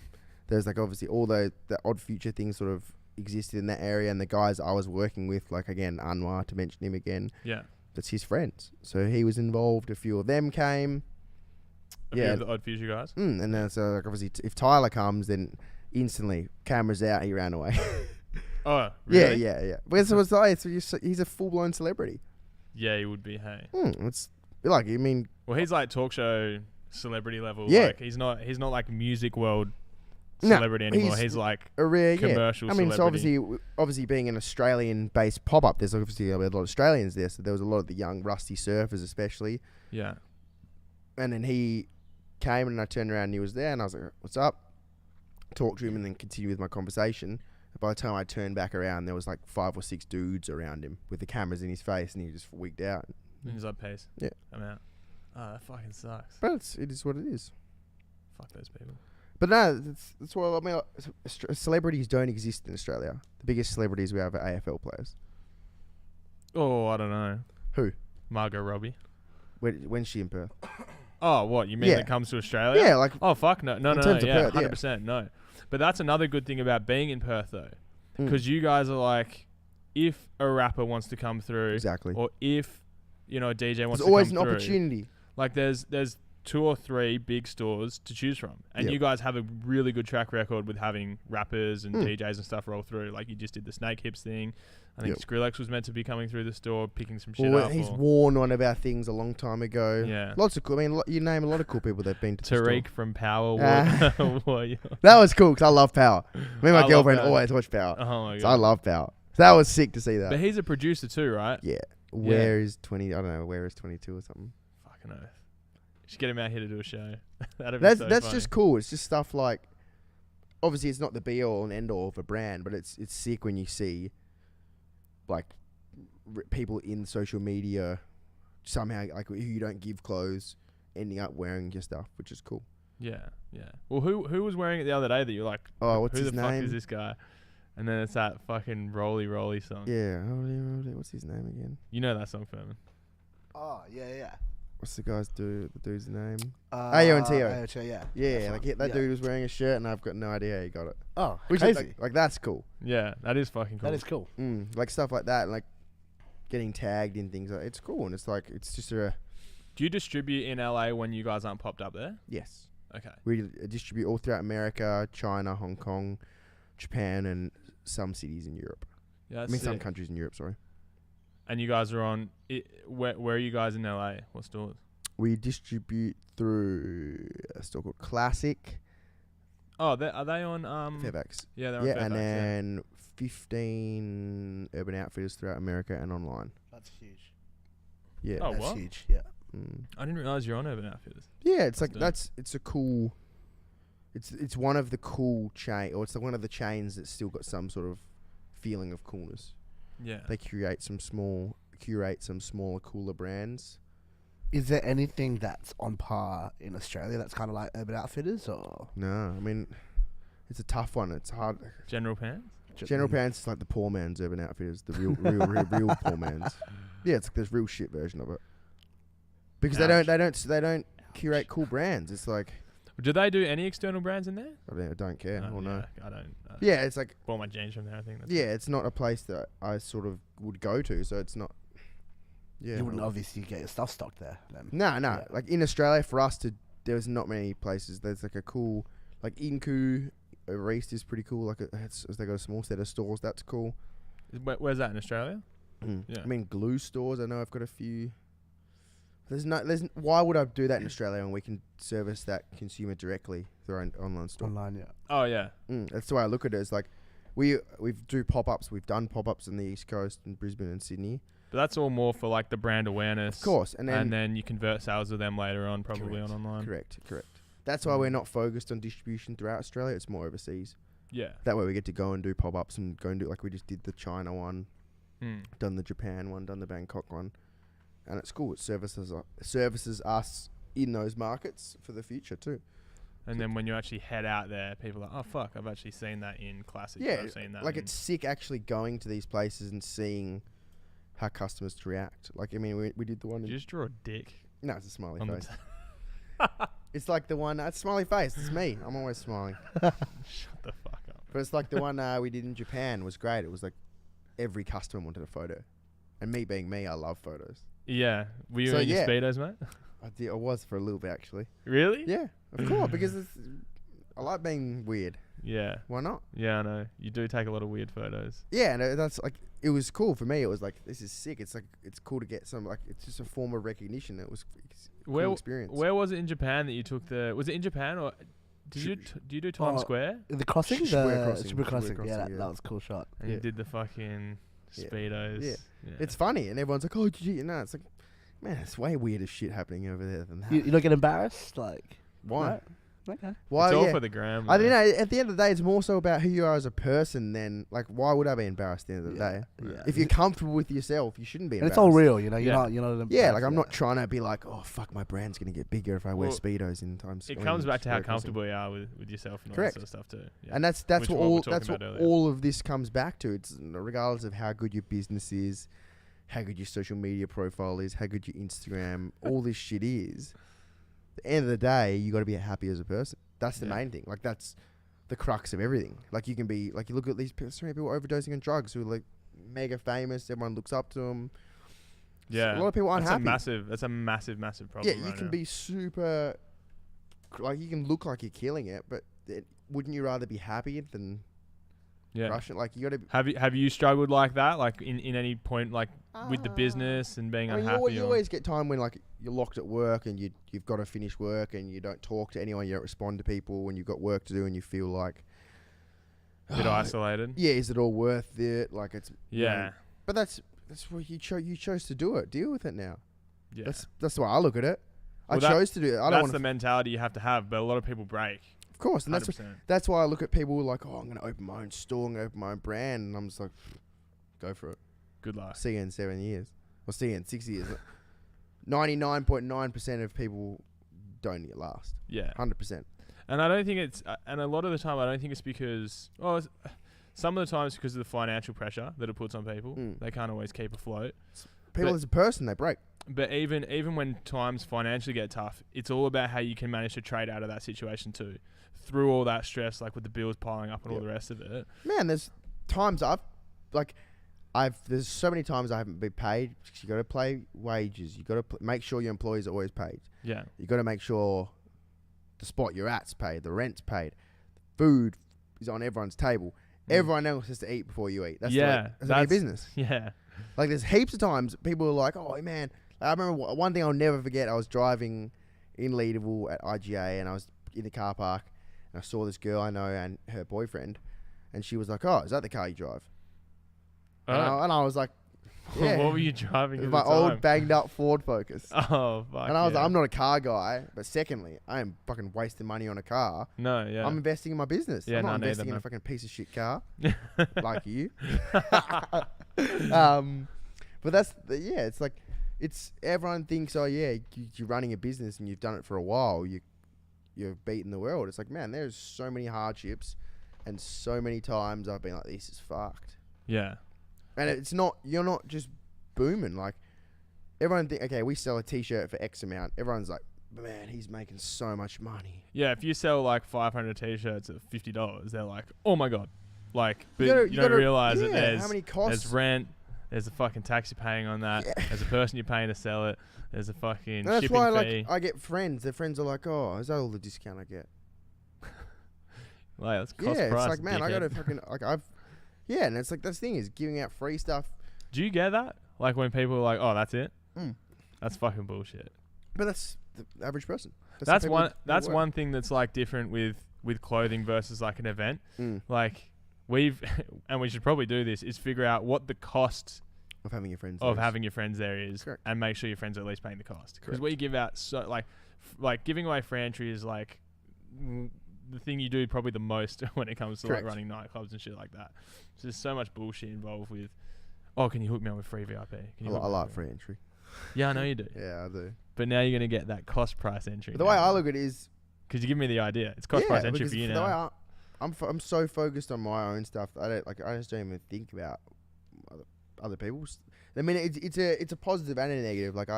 There's like obviously all the Odd Future things sort of existed in that area, and the guys I was working with, like again Anwar, to mention him again. Yeah. That's his friends. So he was involved. A few of them came. A few of the Odd Future guys. And then so like obviously if Tyler comes, then instantly, cameras out, he ran away. Oh, really? Yeah. But so it's like, he's a full blown celebrity. Yeah, he would be. Hey. It's like, I mean, Well, he's like talk show celebrity level. Yeah. Like he's not like music world No, celebrity anymore. He's like a rare commercial I mean, celebrity. so obviously being an Australian-based pop-up, there's obviously a lot of Australians there. So there was a lot of the young rusty surfers, especially. Yeah. And then he came, and I turned around, and he was there, and I was like, "What's up?" Talked to him, and then continued with my conversation. By the time I turned back around, there was like 5 or 6 dudes around him with the cameras in his face, and he just wigged out. And he's like, peace. Yeah. I'm out. Oh, that fucking sucks. But it is what it is. Fuck those people. But no, that's what I mean. Celebrities don't exist in Australia. The biggest celebrities we have are AFL players. Oh, I don't know. Who? Margot Robbie. When's she in Perth? Oh, what? You mean Yeah. that comes to Australia? Yeah, like Oh, fuck no. No, In no, terms no. of Yeah, Perth, yeah. 100%. No. But that's another good thing about being in Perth, though. mm, Because you guys are like, if a rapper wants to come through, exactly. or if, a DJ wants There's to come always an through, opportunity. like there's 2 or 3 big stores to choose from. And Yep. you guys have a really good track record with having rappers and Mm. DJs and stuff roll through. Like you just did the Snake Hips thing. I think Yep. Skrillex was meant to be coming through the store, picking some shit Well, up. he's or worn on about things a long time ago. Yeah. Lots of cool. I mean, you name a lot of cool people that've been to the store. Tariq from Power. Ah. Warrior. That was cool because I love Power. Me and I my love girlfriend that. always watch Power. Oh my So I god. love Power. So that was sick to see that. But he's a producer too, right? Yeah. Where is 20? I don't know. Where is 22 or something? Fucking oath. You should get him out here to do a show. That'd be That's so that's funny. just cool. It's just stuff like. Obviously, it's not the be all and end all of a brand, but it's sick when you see, like, people in social media, somehow like who you don't give clothes, ending up wearing your stuff, which is cool. Yeah, yeah. Well, who was wearing it the other day that you're like, Oh, what's who his the fuck name? is this guy? And then it's that fucking Rolly Rolly song. Yeah. What's his name again? You know that song, Furman. Oh, yeah. What's the dude's name? AONTO. AONTO. Yeah. Yeah, That's like one. that Yeah. dude was wearing a shirt, and I've got no idea how he got it. Oh, Which is crazy. like that's cool. Yeah, that is fucking cool. That is cool. Like stuff like that, and like getting tagged in things. Like, it's cool, and it's like it's just a Do you distribute in LA when you guys aren't popped up there? yes. Okay. We distribute all throughout America, China, Hong Kong, Japan, and some cities in Europe. Yeah, I that's mean, some sick. countries in Europe. Sorry. And you guys are on. Where are you guys in LA? What stores? We distribute through a store called Classic, Oh, are they on Fairfax. Yeah, they're on Yeah, Fairfax. and then 15 Urban Outfitters throughout America and online. That's huge. Yeah. Oh, That's what? huge. Yeah. I didn't realize you're on Urban Outfitters. Yeah, it's like dope. it's a cool. It's one of the cool one of the chains that's still got some sort of feeling of coolness. Yeah. They curate some smaller, cooler brands. Is there anything that's on par in Australia that's kind of like Urban Outfitters or? No, I mean, it's a tough one. It's hard. General Pants. General Pants is like the poor man's Urban Outfitters, the real poor man's. Yeah, it's like this real shit version of it. Because Ouch. they don't curate cool brands. It's like Do they do any external brands in there? I don't care. Oh, Or no. I don't. Yeah, it's like Bought my jeans from there. I think. That's yeah, it's not a place that I sort of would go to. So it's not. Yeah, You wouldn't obviously get your stuff stocked there then. No. Yeah. Like in Australia, for us there's not many places. There's like a cool, like Inku, East is pretty cool. Like they got a small set of stores. That's cool. Where's that in Australia? Yeah. I mean, glue stores. I know I've got a few. Why would I do that in Australia when we can service that consumer directly through our own online store? Online, yeah. Oh yeah. That's the way I look at it. It's like we do pop-ups. We've done pop-ups on the East Coast in Brisbane and Sydney. But that's all more for like the brand awareness. Of course, and then you convert sales with them later on, probably on online. Correct. That's why we're not focused on distribution throughout Australia. It's more overseas. Yeah. That way we get to go and do pop-ups and go and do like we just did the China one, done the Japan one, done the Bangkok one, and it's cool. It services us in those markets for the future too. And then when you actually head out there, people are like, oh fuck, I've actually seen that in Classic. Yeah, I've seen that. like in it's sick actually going to these places and seeing how customers react. Like I mean, we did the one. Did you just draw a dick? No, it's a smiley on the face. It's like the one. It's smiley face. It's me. I'm always smiling. Shut the fuck up. But it's like the one we did in Japan was great. It was like every customer wanted a photo, and me being me, I love photos. Yeah. Were you So, in your yeah. Speedos, mate? I was for a little bit actually. Really? Yeah, of course, because it's, I like being weird. Yeah. Why not? Yeah, I know. You do take a lot of weird photos. Yeah, and that's like, it was cool for me. It was like, this is sick. It's like, it's cool to get some, like, it's just a form of recognition. It's a cool experience. Where was it in Japan that you took was it in Japan or do you do Times Square? The crossing, Shibuya crossing. crossing, Yeah, yeah. that was a cool shot. And you did the fucking speedos. Yeah. It's funny, and everyone's like, "Oh, did you?" No, it's like, man, it's way weirder shit happening over there than that. You don't get embarrassed, like Why? right? Okay. Why? It's all Yeah. for the gram. I don't know. At the end of the day, it's more so about who you are as a person than like, why would I be embarrassed at the end of the day? Yeah. If you're comfortable with yourself, you shouldn't be And embarrassed. it's all real, you know. You're Yeah. not. You're not. Yeah, like I'm not trying to be like, oh fuck, my brand's gonna get bigger if I wear Well, speedos in Times It Square. comes back to how Shibuya crossing. comfortable you are with yourself and all Correct. that sort of stuff too. Yeah. And that's Which what what we were all talking that's what about earlier. all of this comes back to. It's regardless of how good your business is, how good your social media profile is, how good your Instagram, all this shit is. At the end of the day, you got to be happy as a person. That's the main thing. Like that's the crux of everything. Like you can be like, you look at these so many people overdosing on drugs who are like mega famous. Everyone looks up to them. Yeah. A lot of people aren't happy. That's a massive problem. Yeah, you right can now. be super, like you can look like you're killing it, but wouldn't you rather be happy than crushing? Like you got to. Have you struggled like that? Like in any point, like with the business and being I mean, unhappy? you always get time when like you're locked at work and you've got to finish work and you don't talk to anyone, you don't respond to people when you've got work to do and you feel like a bit isolated. Yeah, is it all worth it? Like it's Yeah. But that's what you chose to do it. Deal with it now. Yeah. That's the way I look at it. Well, I chose to do it. I don't that's want the mentality you have to have, but a lot of people break. Of course, and 100%. that's why I look at people like, oh, I'm going to open my own store, I'm going to open my own brand, and I'm just like, go for it. Good luck. See you in 7 years. Or see you in 6 years. 99.9% of people don't last. Yeah. 100%. And I don't think it's, and a lot of the time I don't think it's because, some of the time it's because of the financial pressure that it puts on people. They can't always keep afloat. People as a person, they break. But even when times financially get tough, it's all about how you can manage to trade out of that situation too. Through all that stress, like with the bills piling up and all the rest of it. Man, there's times there's so many times I haven't been paid. You got to pay wages. You got to make sure your employees are always paid. Yeah. You got to make sure the spot you're at's paid, the rent's paid, food is on everyone's table. Everyone else has to eat before you eat. That's your business. Yeah. Like there's heaps of times people are like, oh man, I remember one thing I'll never forget. I was driving in Leederville at IGA and I was in the car park and I saw this girl I know and her boyfriend and she was like, oh, is that the car you drive? And I was like, yeah. What were you driving at my the time? old banged up Ford Focus. Oh, fuck. And I was like, I'm not a car guy, but secondly, I am fucking wasting money on a car. No, yeah. I'm investing in my business. Yeah, I'm not no, neither, investing in man. a fucking piece of shit car like you. But it's like, everyone thinks, oh yeah, you're running a business and you've done it for a while. You've beaten the world. It's like, man, there's so many hardships and so many times I've been like, this is fucked. Yeah. And you're not just booming. Like, everyone think, okay, we sell a t-shirt for X amount. Everyone's like, man, he's making so much money. Yeah, if you sell like 500 t-shirts at $50, they're like, oh my God. Like, but you don't gotta realize that how many costs? there's rent, there's a fucking tax you're paying on that, there's a person you're paying to sell it, there's a fucking And that's shipping why, fee. like, I get friends. Their friends are like, oh, is that all the discount I get? Like, that's cost Yeah, price. it's like, man, I dickhead. gotta fucking, like, and it's like, that's the thing is giving out free stuff. Do you get that? Like when people are like, oh, that's it? Mm. That's fucking bullshit. But that's the average person. That's one thing that's like different with clothing versus like an event. Like and we should probably do this, is figure out what the cost of having your friends there is. Correct. And make sure your friends are at least paying the cost. Because Correct. we give out like giving away free entry is like the thing you do probably the most when it comes to like running nightclubs and shit like that. So there's so much bullshit involved with, oh, can you hook me up with free VIP? I like free entry. Yeah, I know you do. Yeah, I do. But now you're going to get that cost price entry. But the way I look at it is, because you give me the idea. It's cost price entry for you now. The way I'm so focused on my own stuff that I just don't even think about other people's. I mean, it's a positive and a negative. Like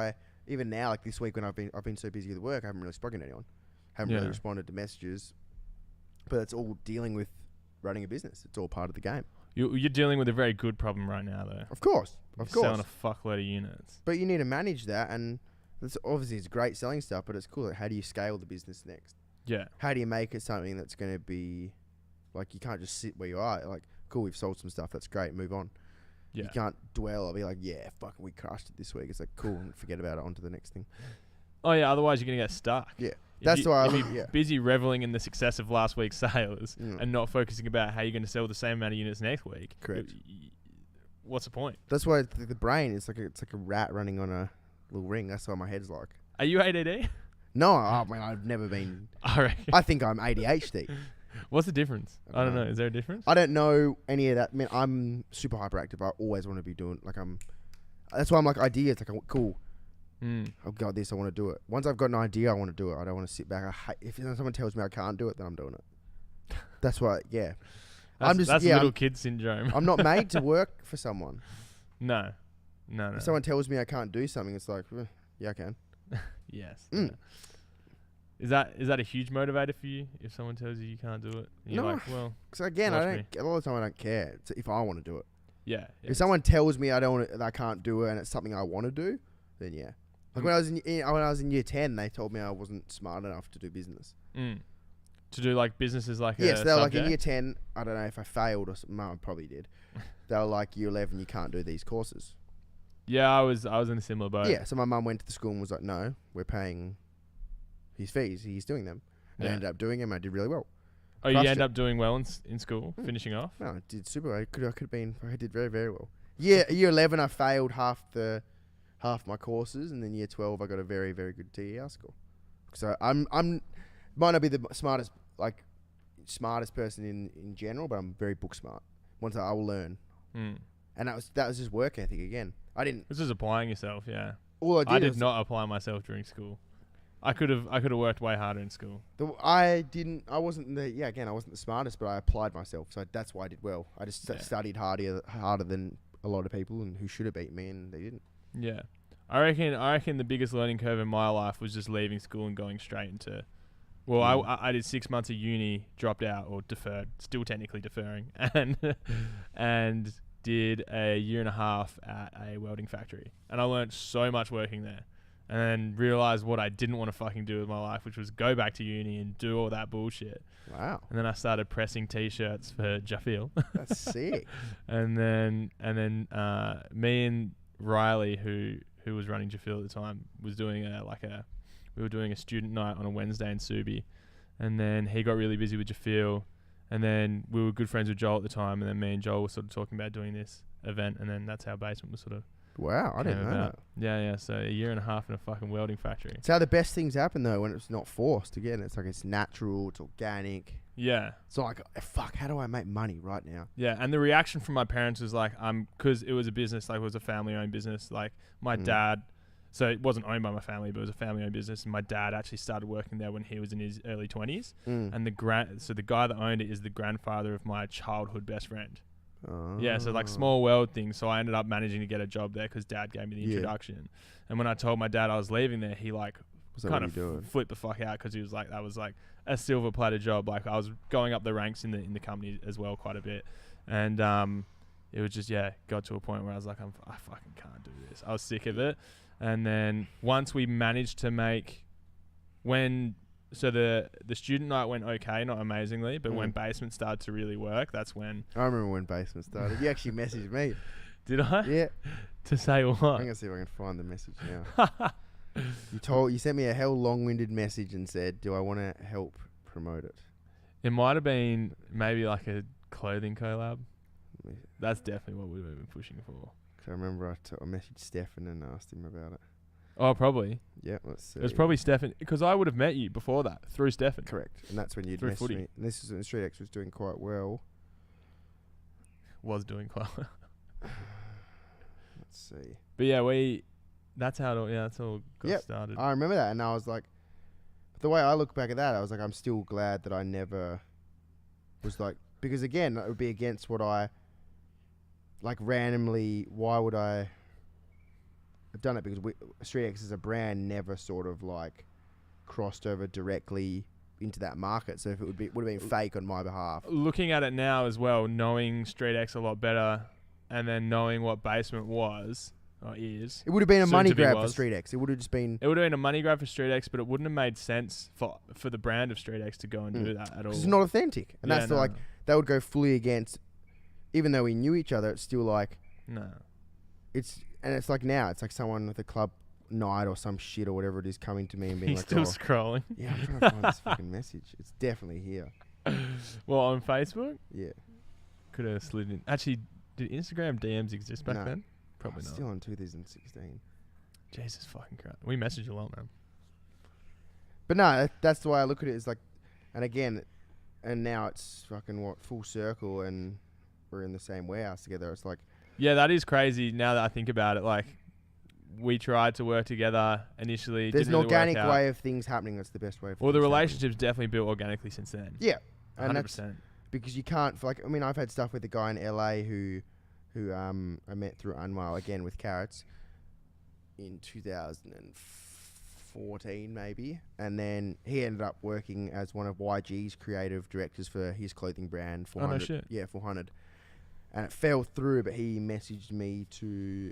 even now, like this week when I've been so busy with work, I haven't really spoken to anyone. Haven't really responded to messages. But it's all dealing with running a business. It's all part of the game. You're dealing with a very good problem right now, though. Of course. Selling a fuckload of units. But you need to manage that, and it's great selling stuff, but it's cool. Like, how do you scale the business next? Yeah. How do you make it something that's going to be, like, you can't just sit where you are. Like, cool, we've sold some stuff. That's great. Move on. Yeah. You can't dwell or be like, yeah, fucking, we crushed it this week. It's like, cool, and forget about it. On to the next thing. Oh yeah. Otherwise, you're gonna get stuck. Yeah. If That's you- why if I you're look- yeah. busy reveling in the success of last week's sales Mm. and not focusing about how you're going to sell the same amount of units next week. Correct. What's the point? That's why the brain is like it's like a rat running on a little ring. That's what my head's like. Are you ADD? No, I mean, I've never been. I reckon. I think I'm ADHD. What's the difference? I I don't don't know. know. Is there a difference? I don't know any of that. I mean, I'm super hyperactive. I always want to be doing that's why I'm like ideas. Like, cool. Mm. I've got this. I want to do it. Once I've got an idea, I want to do it. I don't want to sit back. If someone tells me I can't do it, then I'm doing it. That's why. Yeah. That's little kid syndrome. I'm not made to work for someone. No. If someone tells me I can't do something, it's like, yeah, I can. Yes. Mm. Yeah. Is that a huge motivator for you? If someone tells you can't do it, and you're No. like, well, Because again, Watch a lot of the time I don't care. It's if I want to do it. yeah. If someone tells me I can't do it and it's something I want to do, then yeah. Like when I was in year 10, they told me I wasn't smart enough to do business. To do like businesses like Yes, a they were like in subject? year 10. I don't know if I failed or something. No, I probably did. They were like year 11, you can't do these courses. Yeah, I was in a similar boat. Yeah, so my mum went to the school and was like, no, we're paying his fees. He's doing them. And I Yeah. ended up doing them. I did really well. Oh, you crushed end it. up doing well in school, finishing off. No, I did super well. I did very, very well. Year 11, I failed half my courses, and then year 12, I got a very, very good TER score. So I'm might not be the smartest person in general, but I'm very book smart. Once I will learn, and that was just work ethic again. I didn't. This is applying yourself, yeah. All I did was- not apply myself during school. I could have worked way harder in school. I wasn't the smartest, but I applied myself, so that's why I did well. I just studied harder than a lot of people, and who should have beat me, and they didn't. Yeah. I reckon the biggest learning curve in my life was just leaving school and going straight into. Well, I did 6 months of uni, dropped out or deferred, still technically deferring, and did a year and a half at a welding factory, and I learned so much working there, and then realized what I didn't want to fucking do with my life, which was go back to uni and do all that bullshit. Wow, And then I started pressing t-shirts for Jaffiel. that's sick. And then me and Riley, who was running Jaffiel at the time, was doing we were doing a student night on a Wednesday in Subi, and then he got really busy with Jaffiel, and then we were good friends with Joel at the time, and then me and Joel were sort of talking about doing this event, and then that's how Basement was sort of Wow, I didn't came know about. that. Yeah, so a year and a half in a fucking welding factory. It's how the best things happen though, when it's not forced. Again, it's like it's natural, it's organic. Yeah. It's not like, fuck, how do I make money right now? Yeah, and the reaction from my parents was like, because it was a business, like it was a family-owned business. Like my dad, so it wasn't owned by my family, but it was a family-owned business. And my dad actually started working there when he was in his early 20s. And the guy that owned it is the grandfather of my childhood best friend. Yeah, so like small world things. So I ended up managing to get a job there because Dad gave me the introduction. And when I told my dad I was leaving there, he like kind of flipped the fuck out because he was like, that was like a silver platter job. Like I was going up the ranks in the company as well quite a bit, and it was just got to a point where I was like, I fucking can't do this. I was sick of it. And then once we managed to make the student night went okay, not amazingly, but when Basement started to really work, that's when I remember when Basement started. You actually messaged me. Did I? Yeah. To say what? I'm gonna see if I can find the message now. You sent me a hell long-winded message and said, "Do I want to help promote it?" It might have been maybe like a clothing collab. That's definitely what we've been pushing for. Cause I remember I messaged Stefan and asked him about it. Oh, probably. Yeah, let's see. It was probably Stefan, because I would have met you before that through Stefan. Correct, and that's when you'd Through messaged footy. me. And this is when Street X was doing quite well. Was doing quite well. Let's see. But that's how it all got started. I remember that, and I was like, the way I look back at that, I was like, I'm still glad that I never was like, because again, it would be against what I like randomly. Why would I have done it? Because Street X as a brand never sort of like crossed over directly into that market. So if it would have been fake on my behalf. Looking at it now as well, knowing Street X a lot better, and then knowing what Basement was, Oh, is. It would have been a Soon money to be grab for was. Street X. It would have just been It would have been a money grab for Street X, but it wouldn't have made sense for the brand of Street X to go and do that at all. because it's not authentic, and Yeah, that's the like that would go fully against. Even though we knew each other, it's still like No. it's like now it's like someone with a club night or some shit or whatever it is coming to me and being He's like, still oh, scrolling. yeah, I'm trying to find this fucking message. It's definitely here. Well, on Facebook? Yeah, Could have slid in. Actually, did Instagram DMs exist back No. then? Probably not. Still in 2016. Jesus fucking Christ. We message a lot, man. But no, that's the way I look at it. Is like, and again, and now it's fucking full circle, and we're in the same warehouse together. It's like, Yeah, that is crazy now that I think about it. Like, we tried to work together initially. there's didn't an really work organic out. way of things happening. That's the best way. Well, the things to happen. relationship's definitely built organically since then. Yeah, and 100%. that's because you can't. Like, I mean, I've had stuff with a guy in LA who I met through Unwell again with Carrots in 2014 maybe, and then he ended up working as one of YG's creative directors for his clothing brand 400. Oh, no shit. Yeah, 400, and it fell through. But he messaged me to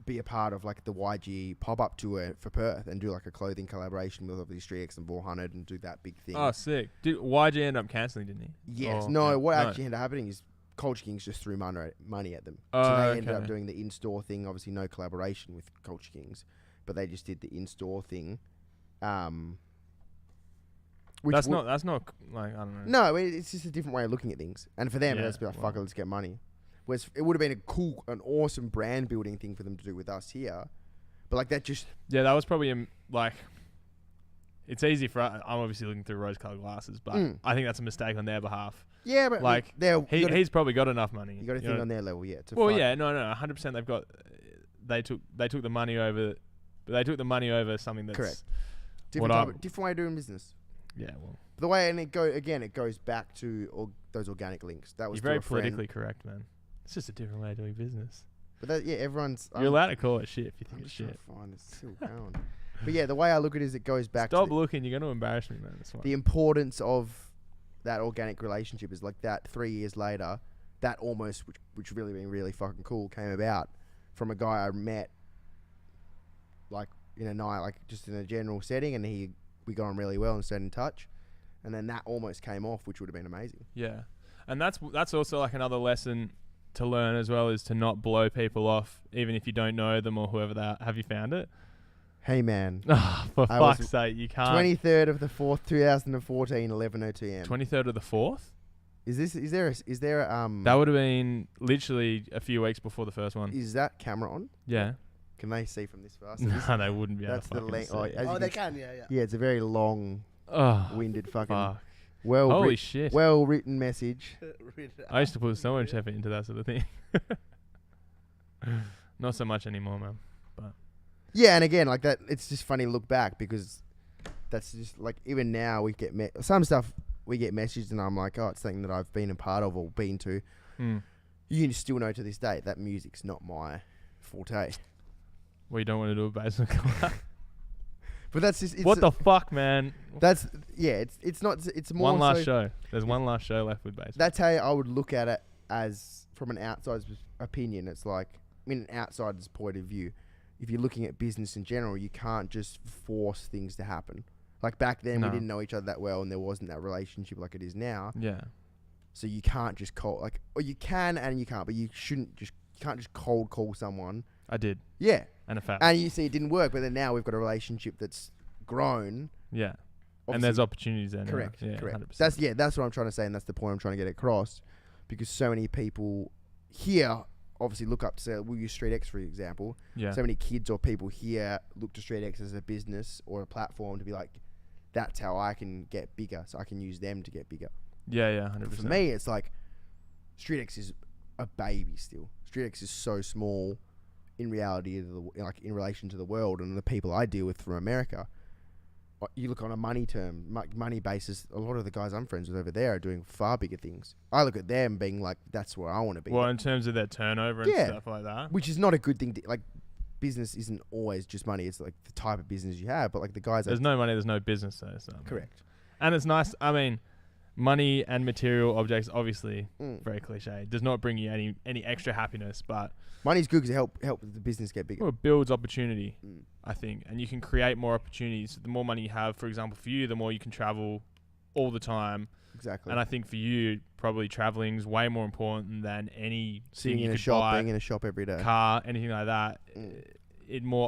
be a part of like the YG pop-up tour for Perth and do like a clothing collaboration with obviously Street X and 400 and do that big thing. Oh, sick. Did YG end up cancelling, didn't he? Yes. Oh, No, okay. what No. actually ended up happening is Culture Kings just threw money at them. Oh, So they ended okay. up doing the in-store thing. Obviously, no collaboration with Culture Kings, but they just did the in-store thing. Which That's not like, I don't know. No, it's just a different way of looking at things. And for them, Yeah, let's be like, fuck well. it, let's get money. Whereas it would have been an awesome brand building thing for them to do with us here. But like that just... Yeah, that was probably like... It's easy for... I'm obviously looking through rose-colored glasses, but I think that's a mistake on their behalf. Yeah, but Like, they're... He's probably got enough money. You got to think on their level, yeah. Well, yeah, no, 100%. They've got... They took the money over... They took the money over something that's... Correct. Different way of doing business. Yeah, well... The way, and it goes back to those organic links. That was You're very through a friend. politically correct, man. It's just a different way of doing business. But that, yeah, everyone's... You're allowed to call it shit if you I'm think it's just trying shit. to find it's still going. But yeah, the way I look at it is it goes back Stop to looking. You're going to embarrass me, man. That's fine. the importance of that organic relationship is like that 3 years later, that almost, which really been really fucking cool, came about from a guy I met like in a night, like just in a general setting, and we got on really well and stayed in touch. And then that almost came off, which would have been amazing. Yeah. And that's also like another lesson to learn as well, is to not blow people off, even if you don't know them or whoever they are. Have you found it? Hey man, For I was fuck's sake, you can't. 23rd of the 4th, 2014, 11:02 a.m. 23rd of the 4th? Is there That would have been literally a few weeks before the first one. is that camera on? Yeah. Can they see from this far? So No, they wouldn't be able to that's the fucking length. see. Oh, as Oh, you they can can, yeah. yeah, it's a very long, Oh, winded fucking fuck. well Holy shit. well written message. I used to put so much effort into that sort of thing. Not so much anymore, man. Yeah, and again, like that, it's just funny to look back because that's just like even now we get some stuff we get messaged and I'm like, oh, it's something that I've been a part of or been to. Mm. You can still know to this day that music's not my forte. Well, you don't want to do a basement collab. But that's just What the fuck, man? that's yeah. It's not. It's more One last so, show. There's one last show left with basement. That's how I would look at it as from an outsider's opinion. It's like, I mean, an outsider's point of view. If you're looking at business in general, you can't just force things to happen. Like back then, No. we didn't know each other that well, and there wasn't that relationship like it is now. Yeah. So you can't just call or you can and you can't, but you can't just cold call someone. I did. Yeah, And a fat. and you see it didn't work, but then now we've got a relationship that's grown. Yeah. And Obviously- there's opportunities there now. Correct. Yeah, correct. 100%. That's what I'm trying to say, and that's the point I'm trying to get across, because so many people here obviously look up to say, we'll use Street X for example. Yeah. So many kids or people here look to Street X as a business or a platform to be like, that's how I can get bigger, so I can use them to get bigger. Yeah, 100%. But for me, it's like Street X is a baby still. Street X is so small in reality, like in relation to the world and the people I deal with from America. You look on a money money basis, a lot of the guys I'm friends with over there are doing far bigger things. I look at them being like, that's where I want to be. Well, in terms of their turnover and Yeah. stuff like that. Which is not a good thing. Like, business isn't always just money. It's like the type of business you have. But like the guys There's no money, there's no business though. So correct. And it's nice. I mean, money and material objects, obviously, Mm. very cliche, does not bring you any extra happiness, but Money's good because it help the business get bigger. it builds opportunity, Mm. I think, and you can create more opportunities. The more money you have, for example, for you, the more you can travel all the time. Exactly. And I think for you, probably traveling is way more important than any Sitting you in a could shop, buy, being in a shop every day. car, anything like that. Mm.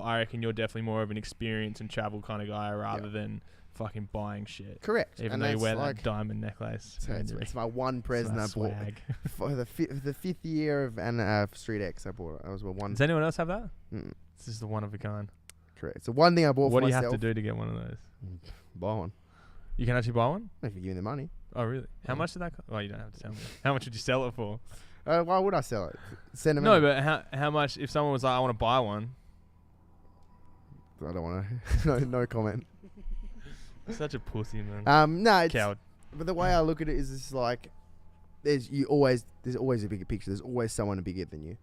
I reckon you're definitely more of an experience and travel kind of guy rather than fucking buying shit. Correct. Even and though you that's wear like, that diamond necklace. so around it's, your it's my one wrist. present I That's bought swag. for the fifth year of Street X. I bought it. That was my one. Does anyone else have that? Mm, This is the one of a kind. correct. It's the one thing I bought What for do you myself. have to do to get one of those? Buy one. You can actually buy one? If you give me the money. Oh, really? How Yeah. much did that cost? Oh, you don't have to tell me. How much would you sell it for? Why would I sell it? Send them. No, but how much, if someone was like, I want to buy one, I don't want to. no comment. such a pussy, man. No, it's, Coward. but the way I look at it is, it's like there's always a bigger picture. There's always someone bigger than you.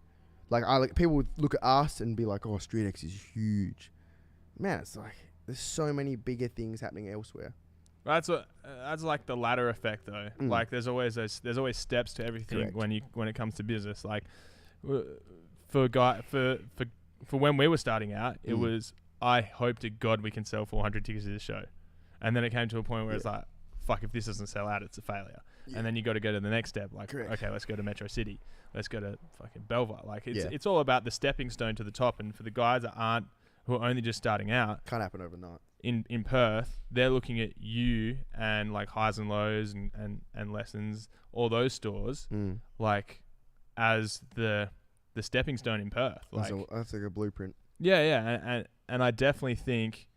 Like people would look at us and be like, "Oh, Street X is huge." Man, it's like there's so many bigger things happening elsewhere. That's like the ladder effect, though. Mm. Like there's always steps to everything Correct. when it comes to business. Like for when we were starting out, it Mm. was, I hope to God we can sell 400 tickets to this show, and then it came to a point where it's like, fuck, if this doesn't sell out, it's a failure. Yeah. And then you got to go to the next step. Like, Correct. okay, let's go to Metro City. Let's go to fucking Belvoir. Like Yeah. it's all about the stepping stone to the top. And for the guys who are only just starting out, Can't happen overnight. in Perth, they're looking at you and like Highs and Lows and Lessons, all those stores, Mm. like as the stepping stone in Perth. Like, That's like a blueprint. yeah, and I definitely think,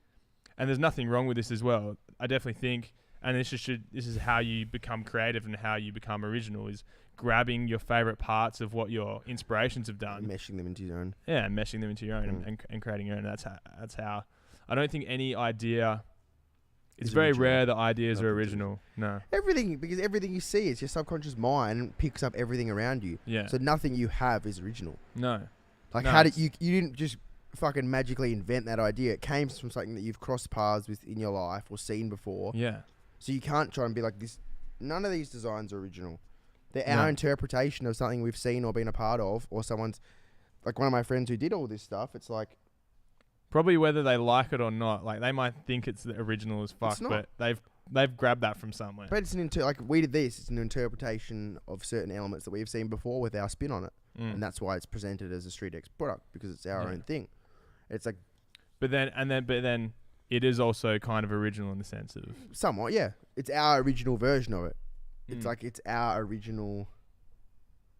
and there's nothing wrong with this as well. I definitely think, and this is how you become creative and how you become original, is grabbing your favorite parts of what your inspirations have done, Meshing them into your own. yeah, and meshing them into your own and creating your own. That's how. I don't think any idea. It's Is very original. rare that ideas No, are because- original. No. Because everything you see is your subconscious mind picks up everything around you. Yeah. So nothing you have is original. No. Like No, how did it's- you didn't just fucking magically invent that idea. It came from something that you've crossed paths with in your life or seen before. Yeah. So you can't try and be like this. None of these designs are original. They're No. our interpretation of something we've seen or been a part of, or someone's, like one of my friends who did all this stuff. It's like, Probably whether they like it or not. Like they might think it's the original as fuck, not. but they've grabbed that from somewhere. but it's like we did this. It's an interpretation of certain elements that we've seen before with our spin on it, Mm. and that's why it's presented as a Street X product because it's our Yeah. own thing. It's like But then it is also kind of original in the sense of somewhat, yeah. It's our original version of it. It's Mm. like it's our original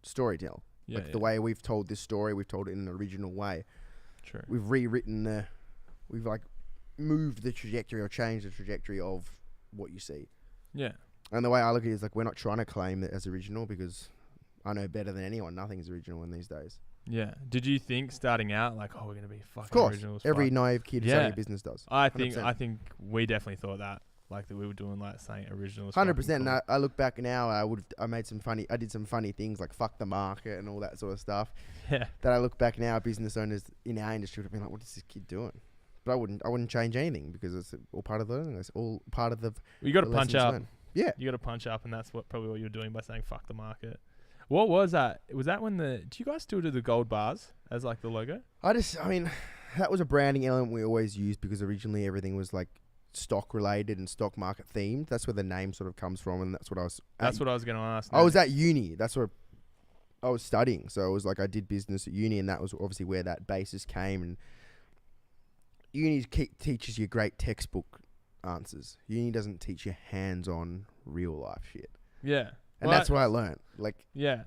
storytell. yeah, Like the way we've told this story, we've told it in an original way. true. We've rewritten we've like moved the trajectory or changed the trajectory of what you see. Yeah. And the way I look at it is like we're not trying to claim it as original because I know better than anyone. Nothing's original in these days. Yeah. Did you think starting out like, oh, we're gonna be fucking Of course, original as every fuck? naive kid Yeah. starting a business does. I 100%. think we definitely thought that. Like that we were doing like saying original as 100%. And fucking I look back now. I did some funny things like fuck the market and all that sort of stuff. cool. Yeah. That I look back now, business owners in our industry would have been like, "What is this kid doing?" But I wouldn't change anything because it's all part of the learning. It's all part of the. You got to the punch lessons up. learned. Yeah. You got to punch up, and that's probably what you're doing by saying fuck the market. What was that? Was that when do you guys still do the gold bars as like the logo? I mean, that was a branding element we always used because originally everything was like stock related and stock market themed. That's where the name sort of comes from, and that's what I was. That's what I was going to ask. I was at uni. That's where I was studying. So it was like I did business at uni, and that was obviously where that basis came. And uni teaches you great textbook answers. Uni doesn't teach you hands-on real life shit, Yeah. and Well, that's what I learned. Like, Yeah.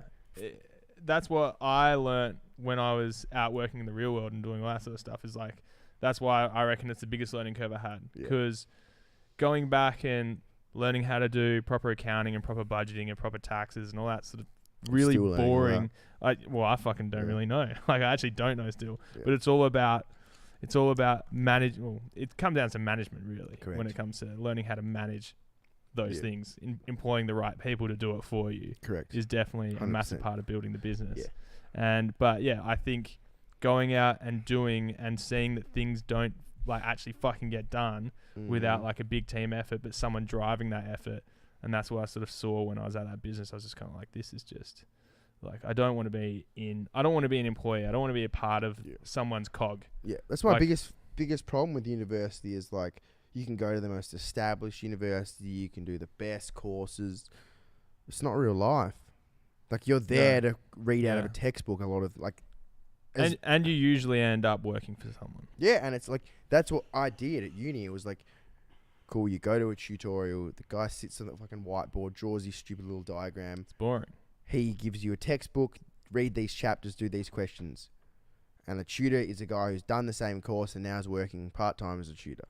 That's what I learnt when I was out working in the real world and doing all that sort of stuff. Is like, that's why I reckon it's the biggest learning curve I had. Yeah. Because going back and learning how to do proper accounting and proper budgeting and proper taxes and all that sort of really still learning all boring. I fucking don't Yeah. really know. Like I actually don't know still. Yeah. But it's all about manage. Well, it comes down to management really. When Correct. it comes to learning how to manage those Yeah. things, employing the right people to do it for you correct. is definitely a massive 100%. part of building the business. Yeah. But yeah, I think going out and doing and seeing that things don't like actually fucking get done without like a big team effort, but someone driving that effort, And that's what I sort of saw when I was at that business. I was just kind of like, this is just like, I don't want to be an employee. I don't want to be a part of someone's cog. Yeah, that's my Like- biggest problem with university is like you can go to the most established university, you can do the best courses. It's not real life. Like you're there to read out of a textbook. A lot of like, And you usually end up working for someone. yeah, and it's like that's what I did at uni. It was like, cool. You go to a tutorial. The guy sits on the fucking whiteboard, draws his stupid little diagram. It's boring. He gives you a textbook. Read these chapters. Do these questions. And a tutor is a guy who's done the same course and now is working part time as a tutor.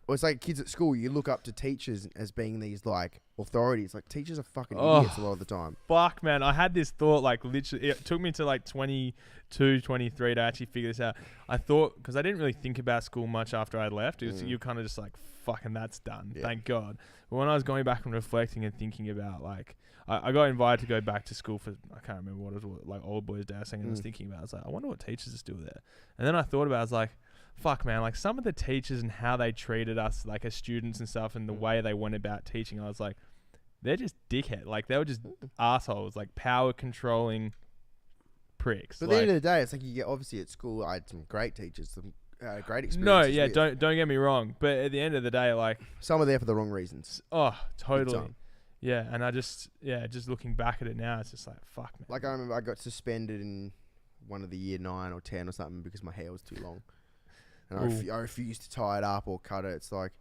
Or it's like kids at school. You look up to teachers as being these like authorities. Like teachers are fucking idiots a lot of the time. Fuck, man. I had this thought, like, literally, it took me to like 22, 23 to actually figure this out. I thought, because I didn't really think about school much after I left. It was, you're kind of just like, fucking that's done. Yeah. Thank God. But when I was going back and reflecting and thinking about, like, I got invited to go back to school for, I can't remember what it was, like Old Boys Day or something. I was thinking about, I was like, I wonder what teachers are still there. And then I thought about it, I was like, fuck, man, like some of the teachers and how they treated us, like as students and stuff, and the way they went about teaching, I was like, they're just dickhead. Like they were just assholes, like power controlling pricks. But at the end of the day, it's like you get obviously at school. I had some great teachers, some great experiences. No, yeah, with. don't get me wrong. But at the end of the day, like, Some are there for the wrong reasons. oh, Big totally. time. Yeah, and I just looking back at it now, it's just like, fuck, man. Like I remember I got suspended in one of the year 9 or 10 or something because my hair was too long. And I refused to tie it up or cut it. It's like,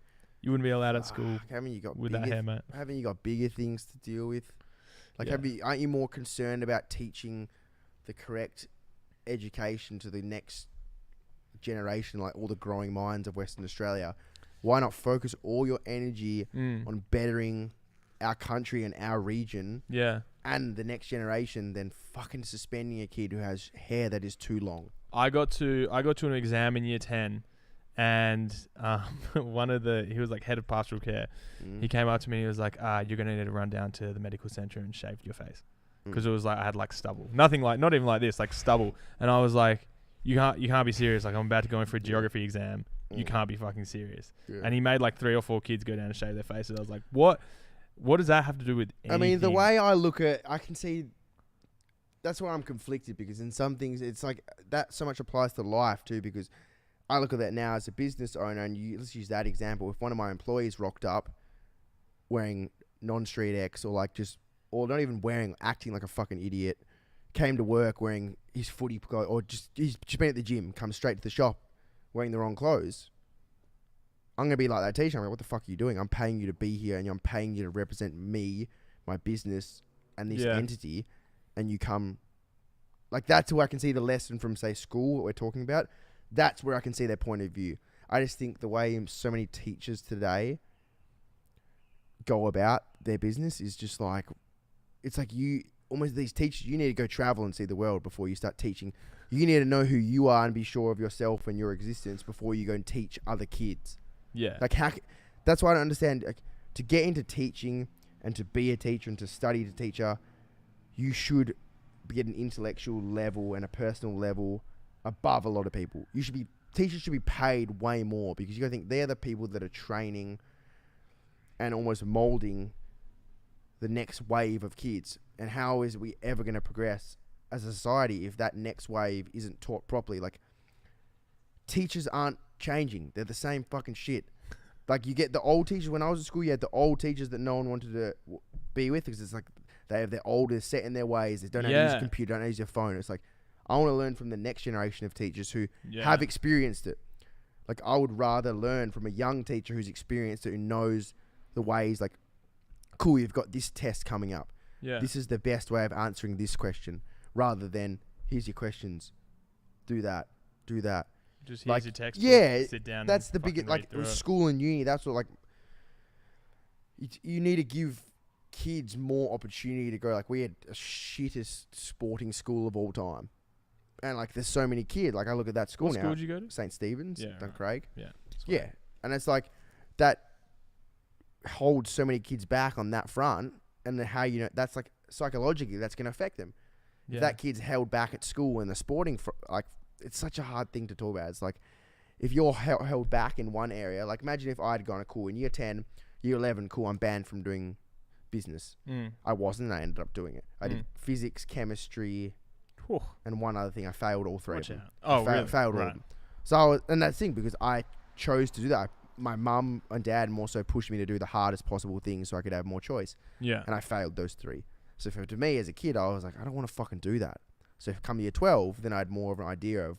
You wouldn't be allowed at school haven't you got with that hair, mate. Haven't you got bigger things to deal with? Like, Yeah. aren't you more concerned about teaching the correct education to the next generation, like all the growing minds of Western Australia? Why not focus all your energy on bettering our country and our region Yeah. and the next generation than fucking suspending a kid who has hair that is too long? I got to an exam in year 10, and he was like head of pastoral care. He came up to me and he was like, you're going to need to run down to the medical center and shave your face. Because it was like, I had like stubble. Not even like this, like stubble. And I was like, you can't be serious. Like I'm about to go in for a geography exam. You can't be fucking serious. Yeah. And he made like 3 or 4 kids go down and shave their faces. I was like, what does that have to do with anything? I mean, the way I look at, I can see that's why I'm conflicted, because in some things it's like that so much applies to life too, because I look at that now as a business owner, and let's use that example. If one of my employees rocked up wearing non-street X, or not even wearing, acting like a fucking idiot, came to work wearing his footy clothes, or he's just been at the gym, comes straight to the shop wearing the wrong clothes, I'm going to be like that teacher. I'm like, what the fuck are you doing? I'm paying you to be here, and I'm paying you to represent me, my business, and this entity, and you come... Like, that's where I can see the lesson from, say, school, what we're talking about. That's where I can see their point of view. I just think the way so many teachers today go about their business is just like... It's like almost these teachers, you need to go travel and see the world before you start teaching. You need to know who you are and be sure of yourself and your existence before you go and teach other kids. Yeah. Like, that's why I don't understand. Like, to get into teaching and to be a teacher and to study as a teacher, you should be at an intellectual level and a personal level above a lot of people. Teachers should be paid way more, because you gotta think they're the people that are training and almost molding the next wave of kids. And how is we ever going to progress as a society if that next wave isn't taught properly? Like, teachers aren't changing. They're the same fucking shit. Like, you get the old teachers. When I was at school, you had the old teachers that no one wanted to be with, because it's like they have their old, set in their ways. They don't know how to use a computer, don't know how to use your phone. It's like, I want to learn from the next generation of teachers who have experienced it. Like, I would rather learn from a young teacher who's experienced it, who knows the ways. Like, cool, you've got this test coming up. Yeah. This is the best way of answering this question, rather than, here's your questions. Do that. Just here's your textbook. Yeah, sit down. That's the biggest, like, in school and uni, that's what, like, you need to give kids more opportunity to go. Like, we had a shittest sporting school of all time. And, like, there's so many kids. Like, I look at that school now. What school did you go to? St. Stephen's, Duncraig. Yeah. Yeah. And it's like, that holds so many kids back on that front. And then how, that's like, psychologically, that's going to affect them. Yeah. If that kid's held back at school in the sporting, like, it's such a hard thing to talk about. It's like, if you're held back in one area, like, imagine if I had gone to cool in year 10, year 11, cool, I'm banned from doing business. Mm. I wasn't, and I ended up doing it. I did Mm. physics, chemistry, Whew. and one other thing. I failed all three Watch of them. out. Oh, really? Failed all Right. of them. So I was, and that's the thing, because I chose to do that. My mum and dad more so pushed me to do the hardest possible things so I could have more choice. Yeah. And I failed those three. So to me as a kid, I was like, I don't want to fucking do that. So if come year 12, then I had more of an idea of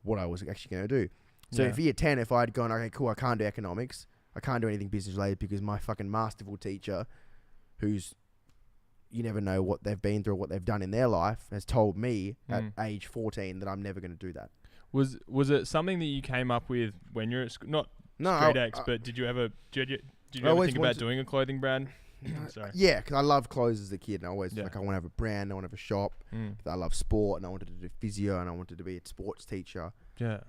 what I was actually going to do. So Yeah. if year 10, if I'd gone, okay, cool, I can't do economics, I can't do anything business related because my fucking masterful teacher, who's, you never know what they've been through or what they've done in their life, has told me at age 14 that I'm never going to do that. Was it something that you came up with when you're at school? Not No, straight X, but did you ever always think about wanted- doing a clothing brand? Sorry. Yeah, because I love clothes as a kid, and I always Yeah. like I want to have a brand, I want to have a shop. Mm. I love sport, and I wanted to do physio, and I wanted to be a sports teacher. Yeah.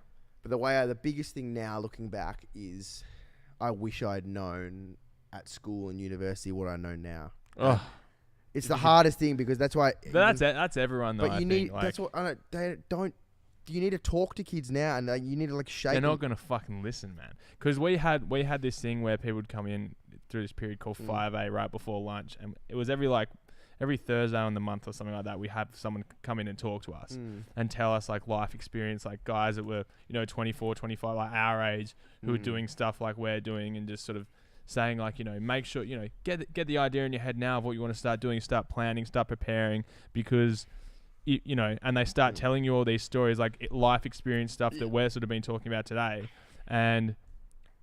But the biggest thing now, looking back, is I wish I'd known at school and university what I know now. Oh, It's the hardest thing because that's why. but that's everyone though. But I you think. need. Like, That's what I don't. They don't. You need to talk to kids now, and you need to like shape. they're not them. gonna fucking listen, man. Because we had this thing where people would come in through this period called 5A right before lunch, and it was every Thursday on the month or something like that. We have someone come in and talk to us and tell us like life experience, like guys that were 24, 25, like our age, who were doing stuff like we're doing, and just sort of saying like make sure get the idea in your head now of what you want to start doing, start planning, start preparing, because. And they start telling you all these stories, like life experience stuff that we're sort of been talking about today, and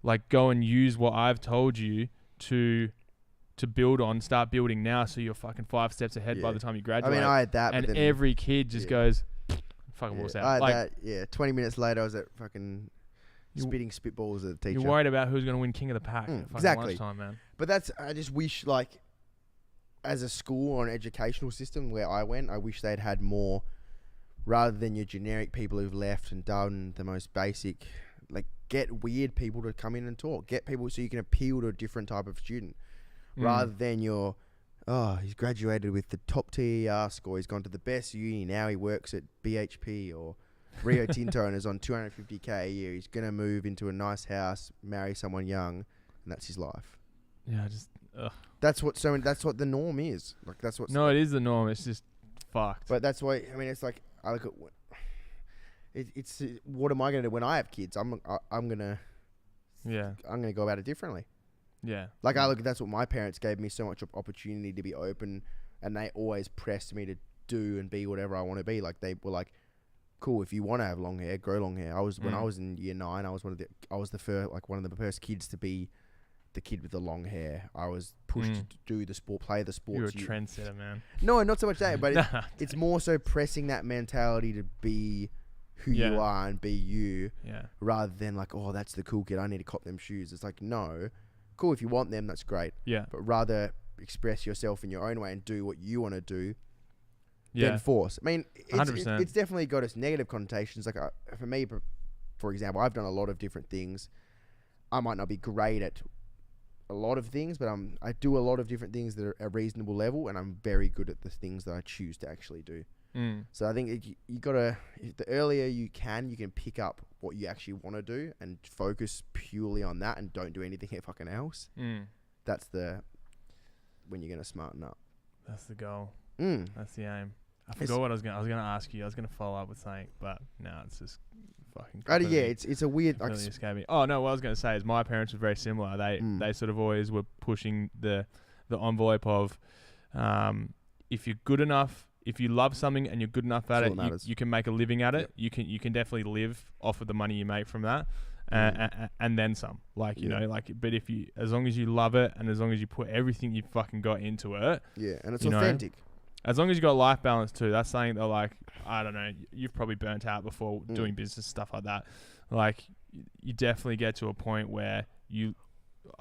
like go and use what I've told you to build on, start building now, so you're fucking 5 steps ahead by the time you I graduate. mean, I had that, and but then, every kid just goes, fucking walks out. I had Like, that. Yeah, 20 minutes later, I was at fucking spitting spitballs at the teacher. you're worried about who's going to win King of the Pack at fucking exactly. lunchtime, man. But I just wish, like, as a school or an educational system where I went, I wish they'd had more, rather than your generic people who've left and done the most basic, like, get weird people to come in and talk. Get people so you can appeal to a different type of student, rather than he's graduated with the top TER score, he's gone to the best uni, now he works at BHP or Rio Tinto and is on 250k a year. He's going to move into a nice house, marry someone young, and that's his life. Yeah, just That's what the norm is. Like that's what. no, it is the norm. It's just fucked. But that's why it's like I look at it's what am I gonna do when I have kids? I'm gonna go about it differently. Yeah. Like I look at that's what my parents gave me so much opportunity to be open, and they always pressed me to do and be whatever I want to be. Like they were like, cool, if you want to have long hair, grow long hair. When I was in year 9, I was one of the first kids to be the kid with the long hair. I was pushed to do the sport, play the sports. You're a trendsetter, man. No, not so much that, but it's more so pressing that mentality to be who you are and be you, rather than like, oh, that's the cool kid, I need to cop them shoes. It's like, no, cool, if you want them, that's great. Yeah. But rather express yourself in your own way and do what you want to do than force. I mean, it's definitely got its negative connotations. Like for me, for example, I've done a lot of different things. I might not be great at a lot of things, but I do a lot of different things that are a reasonable level, and I'm very good at the things that I choose to actually do. So I think you gotta, the earlier you can pick up what you actually want to do and focus purely on that, and don't do anything fucking else. That's when you're gonna smarten up. That's the goal. That's the aim. I forgot what I was gonna ask you. I was gonna follow up with something, but no, it's just fucking. It's a weird. Really escaped me. Oh no, what I was gonna say is my parents were very similar. They sort of always were pushing the envelope of, if you're good enough, if you love something and you're good enough at it, you can make a living at it. You can definitely live off of the money you make from that, and then some. Like but if you, as long as you love it and as long as you put everything you fucking got into it, and it's authentic. As long as you got life balance too, that's something that, like, I don't know, you've probably burnt out before doing business stuff like that. Like, you definitely get to a point where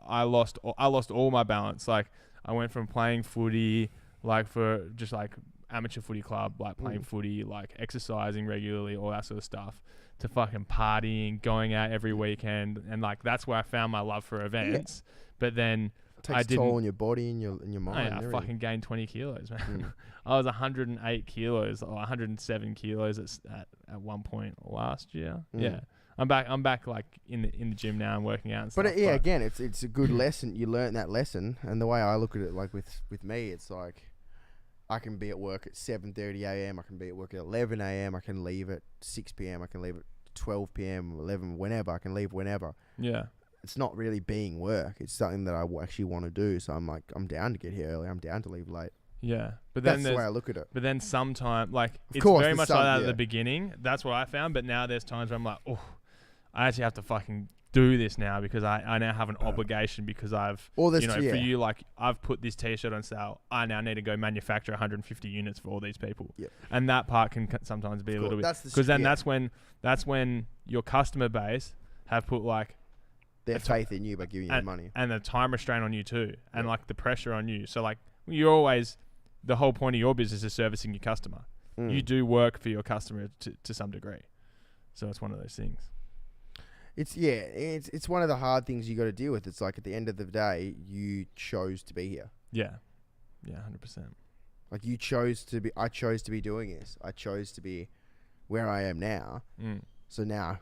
I lost all my balance. Like, I went from playing footy, like for just like amateur footy club, like playing footy, like exercising regularly, all that sort of stuff, to fucking partying, going out every weekend, and like that's where I found my love for events. But then takes a toll on your body and your mind. I fucking gained 20 kilos, man. I was 108 kilos or 107 kilos at one point last year. Yeah. I'm back like in the gym now and working out and stuff. But again, it's a good lesson. You learn that lesson, and the way I look at it, like with me, it's like I can be at work at 7:30 a.m. I can be at work at 11 a.m. I can leave at 6 p.m. I can leave at 12 p.m. 11 whenever. I can leave whenever. Yeah. It's not really being work. It's something that I actually want to do. So I'm like, I'm down to get here early. I'm down to leave late. Yeah, but then that's the way I look at it. But then sometime, like, it's course, very much like that yeah. at the beginning. That's what I found. But now there's times where I'm like, oh, I actually have to fucking do this now because I now have an obligation because I've, for you, like, I've put this T-shirt on sale. I now need to go manufacture 150 units for all these people. Yep. And that part can sometimes be a little bit, because then that's when your customer base have put like their faith in you by giving you money and the time restraint on you too, and like the pressure on you. So like you're always. The whole point of your business is servicing your customer. You do work for your customer to some degree. So it's one of those things. It's one of the hard things you got to deal with. It's like at the end of the day, you chose to be here. Yeah. Yeah, 100%. Like I chose to be doing this. I chose to be where I am now. So now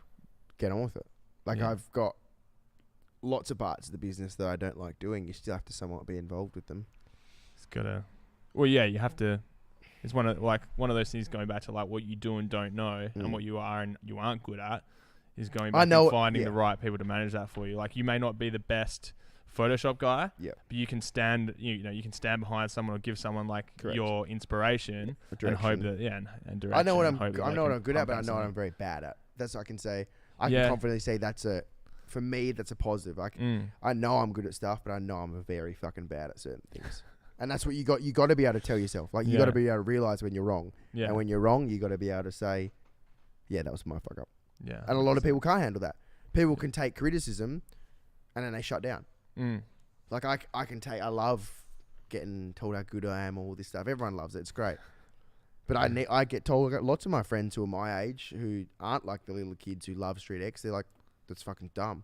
get on with it. Like I've got lots of parts of the business that I don't like doing. You still have to somewhat be involved with them. It's gotta... Well, yeah, you have to. It's one of those things going back to like what you do and don't know, and what you are and you aren't good at, is going back and finding the right people to manage that for you. Like you may not be the best Photoshop guy, but you can stand. You can stand behind someone or give someone like your inspiration and hope that and direction. I know what I'm good at, but I know what I'm very bad at. That's what I can say. I can confidently say for me that's a positive. I know I'm good at stuff, but I know I'm very fucking bad at certain things. And that's what you got to be able to tell yourself. Like, you got to be able to realize when you're wrong. Yeah. And when you're wrong, you got to be able to say, yeah, that was my fuck up. Yeah. And a lot of people can't handle that. People can take criticism and then they shut down. Like, I love getting told how good I am, all this stuff. Everyone loves it. It's great. But I get told, lots of my friends who are my age who aren't like the little kids who love Street X, they're like, that's fucking dumb.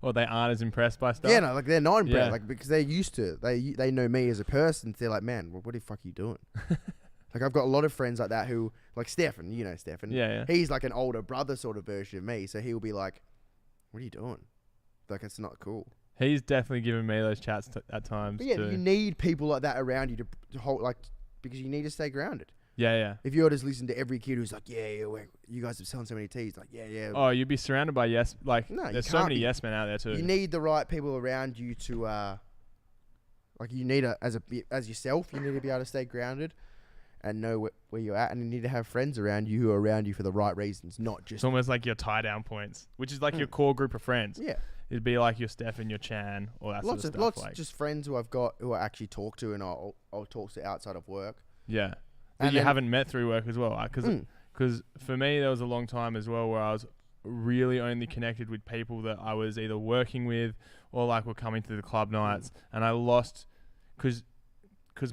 Or they aren't as impressed by stuff. Yeah, no, like they're not impressed, like because they're used to it. They know me as a person. So they're like, man, what the fuck are you doing? Like I've got a lot of friends like that who, like Stefan, you know Stefan. Yeah. He's like an older brother sort of version of me. So he'll be like, what are you doing? Like it's not cool. He's definitely given me those chats at times. But yeah, too. You need people like that around you to hold, like, because you need to stay grounded. Yeah. If you're just listening to every kid who's like, you guys are selling so many teas, like, yeah. Oh, you'd be surrounded by there's so many yes men out there too. You need the right people around you to, like, you need as yourself, you need to be able to stay grounded and know where you're at, and you need to have friends around you who are around you for the right reasons, not just. It's almost like your tie down points, which is like your core group of friends. Yeah. It'd be like your Stefan, your Chan, all that sort of stuff. Lots of just friends who I've got who I actually talk to, and I'll talk to outside of work. Yeah. That you haven't met through work as well. Because for me, there was a long time as well where I was really only connected with people that I was either working with or like were coming to the club nights. And I lost, because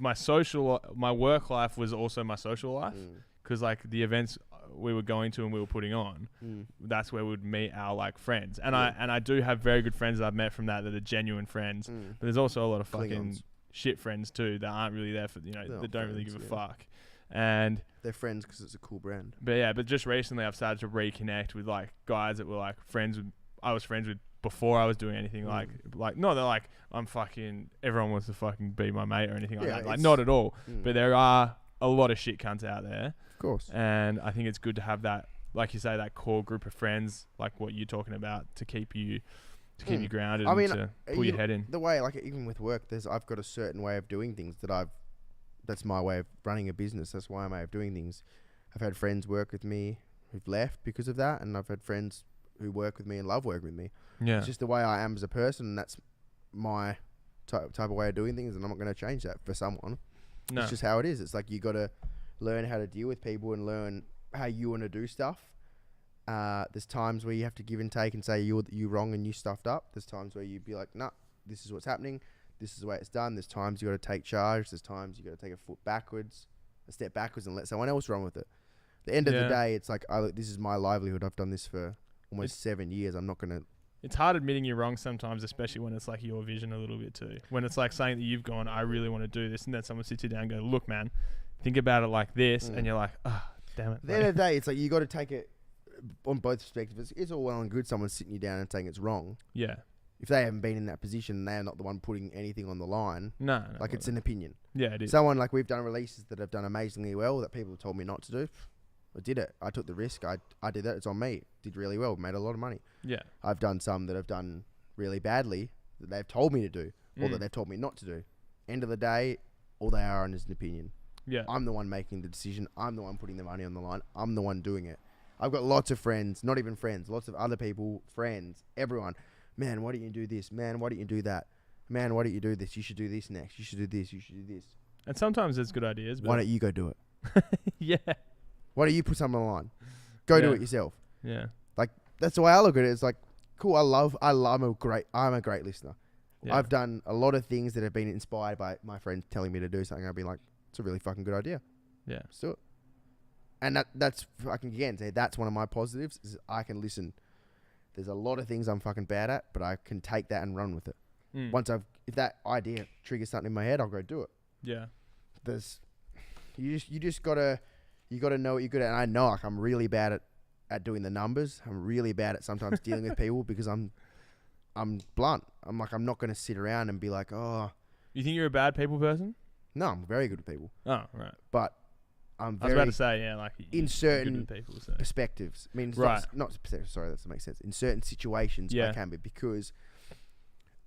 my work life was also my social life. Because like the events we were going to and we were putting on, that's where we would meet our like friends. And I do have very good friends that I've met from that are genuine friends. But there's also a lot of fucking shit friends too that aren't really there for, that don't really give a fuck. And they're friends because it's a cool brand. But just recently I've started to reconnect with like guys that were like I was friends with before I was doing anything like no, they're like, I'm fucking, everyone wants to fucking be my mate or anything like that. Like not at all. But there are a lot of shit cunts out there. Of course. And I think it's good to have that, like you say, that core group of friends, like what you're talking about, to keep you grounded and to pull your head in. The way, like even with work, I've got a certain way of doing things that's my way of running a business. That's my way of doing things. I've had friends work with me who've left because of that, and I've had friends who work with me and love working with me. Yeah. It's just the way I am as a person, and that's my type of way of doing things, and I'm not going to change that for someone. No. It's just how it is. It's like you got to learn how to deal with people and learn how you want to do stuff. There's times where you have to give and take and say you're wrong and you stuffed up. There's times where you'd be like, nah, this is what's happening. This is the way it's done. There's times you got to take charge. There's times you got to take a step backwards and let someone else run with it. At the end of the day, it's like, this is my livelihood. I've done this for almost 7 years. I'm not going to... It's hard admitting you're wrong sometimes, especially when it's like your vision a little bit too. When it's like saying that you've gone, I really want to do this, and then someone sits you down and go, look, man, think about it like this, and you're like, oh, damn it. At the end of the day, it's like you got to take it, on both perspectives, it's all well and good someone sitting you down and saying it's wrong. Yeah. If they haven't been in that position, they're not the one putting anything on the line. No. Like, it's an opinion. Yeah, it is. Someone, like, we've done releases that have done amazingly well that people have told me not to do. I did it. I took the risk. I did that. It's on me. Did really well. Made a lot of money. Yeah. I've done some that have done really badly that they've told me to do or that they've told me not to do. End of the day, all they are is an opinion. Yeah. I'm the one making the decision. I'm the one putting the money on the line. I'm the one doing it. I've got lots of friends, not even friends, lots of other people, friends, everyone. Man, why don't you do this? Man, why don't you do that? Man, why don't you do this? You should do this next. You should do this. You should do this. And sometimes it's good ideas. But Why don't you go do it? yeah. Why don't you put something on the line? Go do Yeah. it yourself. Yeah. Like, that's the way I look at it. It's like, cool. I'm a great listener. Yeah. I've done a lot of things that have been inspired by my friends telling me to do something. I've been like, it's a really fucking good idea. Yeah. Let's do it. And that's, I can again say that's one of my positives is I can listen. There's a lot of things I'm fucking bad at, but I can take that and run with it. Mm. If that idea triggers something in my head, I'll go do it. Yeah. You just gotta know what you're good at. And I know, like, I'm really bad at doing the numbers. I'm really bad at sometimes dealing with people because I'm blunt. I'm not gonna sit around and be like, oh, You think you're a bad people person? no, I'm very good with people, Oh, right. but I'm I was very about to say, yeah, like in you're good certain with people. So. perspectives. I mean, it's Right. not perspectives. Sorry, that doesn't make sense. In certain situations, Yeah. I can be because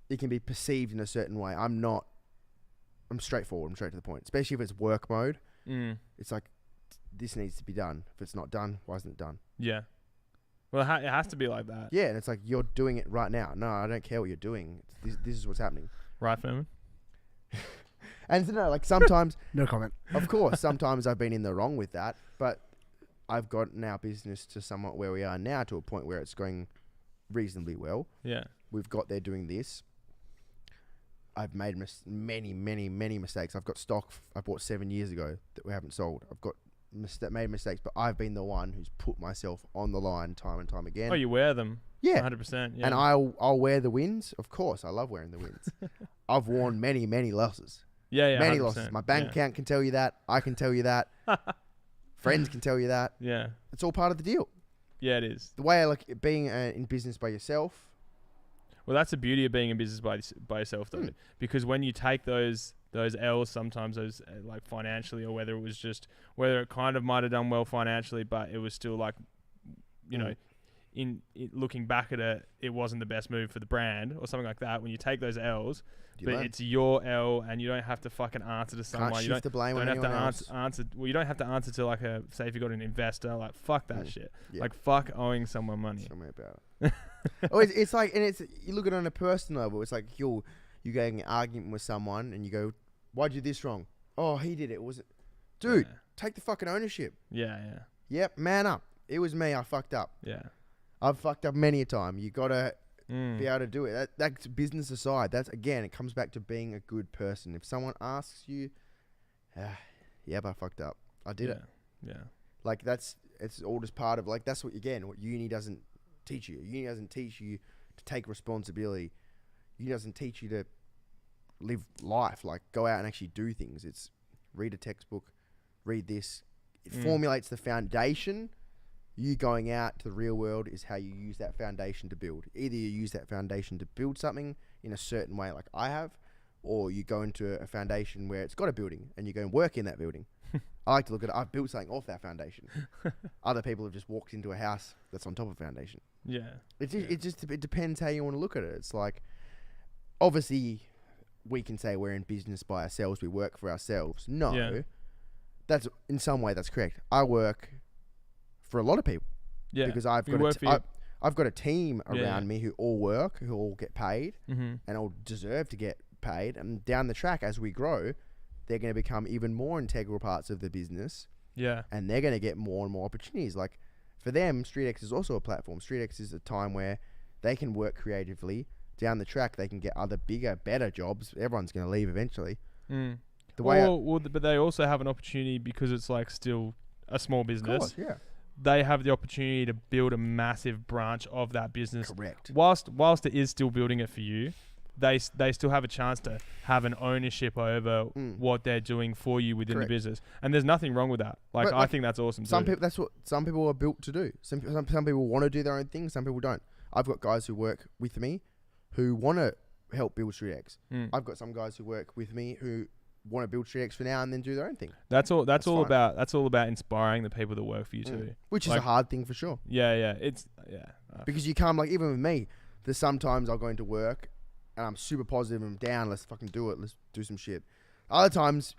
it can be perceived in a certain way. I'm straightforward. I'm straight to the point. Especially if it's work mode. Mm. It's like, this needs to be done. If it's not done, why isn't it done? Yeah. Well, it has to be like that. Yeah, and it's like, you're doing it right now. No, I don't care what you're doing. This is what's happening. Right, Furman? And no, like, sometimes, No comment. of course, sometimes I've been in the wrong with that, but I've gotten our business to somewhat where we are now, to a point where it's going reasonably well. Yeah. We've got there doing this. I've made many mistakes. I've got stock I bought 7 years ago that we haven't sold. I've got made mistakes, but I've been the one who's put myself on the line time and time again. Oh, you wear them. Yeah. 100%. Yeah. And I'll wear the wins. Of course, I love wearing the wins. I've worn many losses. Yeah. Many 100%. losses. My bank account can tell you that. I can tell you that. Friends can tell you that. Yeah. It's all part of the deal. Yeah, it is. The way I like it, being in business by yourself. Well, that's the beauty of being in business by yourself, though, because when you take those L's, sometimes those like financially, or whether it kind of might have done well financially, but it was still like, you know, in looking back at it, it wasn't the best move for the brand or something like that. When you take those L's, but it's your L, and you don't have to fucking answer to someone. Can't you shift the blame don't on have anyone to else. answer. Well, you don't have to answer to like say if you got an investor, like fuck that shit. Yeah. Like fuck owing someone money. Tell me about it. It's like, and you look at it on a personal level. It's like you get in an argument with someone and you go, "Why'd you do this wrong?" "Oh, he did it. Was it?" Dude, take the fucking ownership. Yeah. Yep, man up. It was me. I fucked up. Yeah. I've fucked up many a time. You gotta Mm. be able to do it. That's business aside. That's, again, it comes back to being a good person. If someone asks you, "Yep, I fucked up. I did it." Yeah. Like, it's all just part of, like, that's what uni doesn't teach you. Uni doesn't teach you to take responsibility. Uni doesn't teach you to live life, like, go out and actually do things. It's read a textbook, read this. It formulates the foundation. You going out to the real world is how you use that foundation to build. Either you use that foundation to build something in a certain way, like I have, or you go into a foundation where it's got a building and you go and work in that building. I like to look at it. I've built something off that foundation. Other people have just walked into a house that's on top of a foundation. Yeah. It depends how you want to look at it. It's like, obviously, we can say we're in business by ourselves. We work for ourselves. No, that's, in some way, that's correct. I work for a lot of people. Yeah. Because I've got a team around me who all work, who all get paid, and all deserve to get paid. And down the track, as we grow, they're going to become even more integral parts of the business. Yeah. And they're going to get more and more opportunities. Like, for them, StreetX is also a platform. StreetX is a time where they can work creatively. Down the track, they can get other bigger, better jobs. Everyone's going to leave eventually. Mm. But they also have an opportunity, because it's like still a small business. Of course, yeah. They have the opportunity to build a massive branch of that business. Correct. Whilst it is still building it for you, they still have a chance to have an ownership over what they're doing for you within Correct. the business. And there's nothing wrong with that. Like, But, I like, think that's awesome Some too. people, that's what some people are built to do. Some people want to do their own thing. Some people don't. I've got guys who work with me who want to help build StreetX. I've got some guys who work with me who want to build StreetX for now and then do their own thing. That's all fine. about inspiring the people that work for you too. Which is Like- a hard thing for sure. Yeah. Because you can't, like, even with me, there's sometimes I'll go into work and I'm super positive and I'm down, let's fucking do it, let's do some shit. Other times,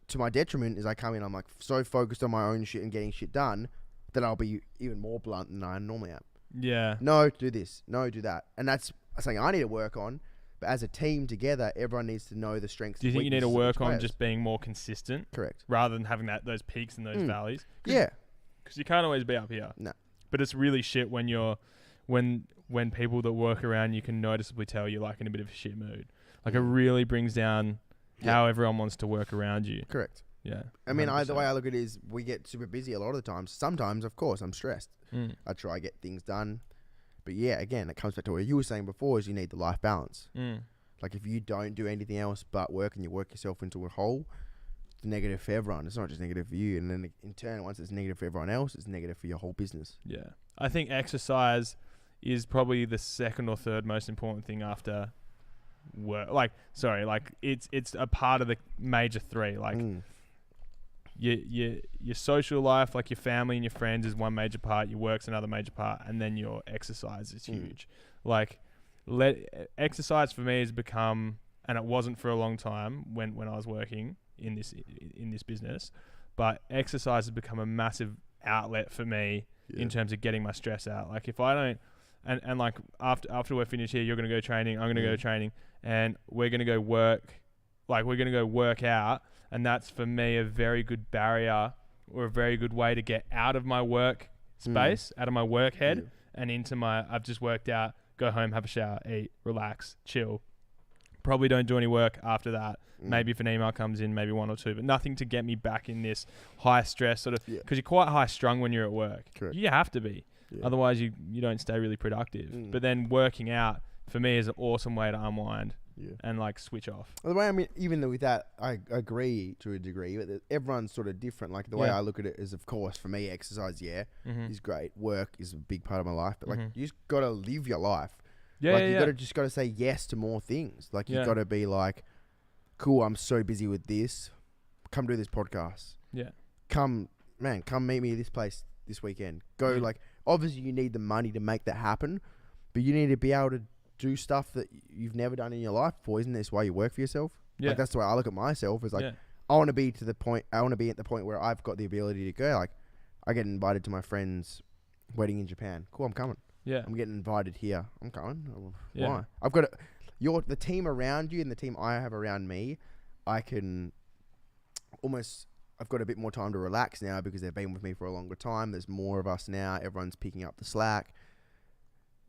to my detriment, is I come in, I'm like so focused on my own shit and getting shit done that I'll be even more blunt than I normally am. Yeah. No, do this. No, do that. And that's something I need to work on. But as a team together, everyone needs to know the strengths. Do you and think you need to weaknesses of work each on players. just being more consistent Correct? rather than having those peaks and those valleys? Yeah. Because you can't always be up here. No. But it's really shit when you're when people that work around you can noticeably tell you're like in a bit of a shit mood. Like, it really brings down how everyone wants to work around you. Correct. Yeah. I mean, the 100%. way I look at it is we get super busy a lot of the times. Sometimes, of course, I'm stressed. I try to get things done. But yeah, again, it comes back to what you were saying before is you need the life balance. Like, if you don't do anything else but work and you work yourself into a hole, it's negative for everyone. It's not just negative for you. And then in turn, once it's negative for everyone else, it's negative for your whole business. Yeah. I think exercise is probably the second or third most important thing after work. It's a part of the major three. Like, your social life, like your family and your friends, is one major part. Your work's another major part, and then your exercise is huge. Like, exercise for me has become, and it wasn't for a long time when I was working in this business, but exercise has become a massive outlet for me in terms of getting my stress out. Like, if I don't, and like after we're finished here, you're gonna go training, I'm gonna go training, and we're gonna go work. Like, we're gonna go work out. And that's, for me, a very good barrier or a very good way to get out of my work space, out of my work head, and into my, I've just worked out, go home, have a shower, eat, relax, chill. Probably don't do any work after that. Maybe if an email comes in, maybe one or two, but nothing to get me back in this high stress sort of, because you're quite high strung when you're at work. Correct. You have to be. Yeah. Otherwise, you don't stay really productive. But then working out, for me, is an awesome way to unwind. And like switch off. Well, the way, I mean, even though with that, I agree to a degree, but everyone's sort of different. Like, the way I look at it is, of course, for me, exercise, is great. Work is a big part of my life, but like, you just got to live your life. You got to say yes to more things. Like, you got to be like, cool, I'm so busy with this. Come do this podcast. Yeah. Come meet me at this place this weekend. Go, like, obviously you need the money to make that happen, but you need to be able to do stuff that you've never done in your life before. Isn't this why you work for yourself? Like, that's the way I look at myself. Is like, I want to be at the point where I've got the ability to go. Like, I get invited to my friend's wedding in Japan. Cool, I'm coming. Yeah. I'm getting invited here. I'm coming. Why? I've got the team around you and the team I have around me. I've got a bit more time to relax now because they've been with me for a longer time. There's more of us now. Everyone's picking up the slack.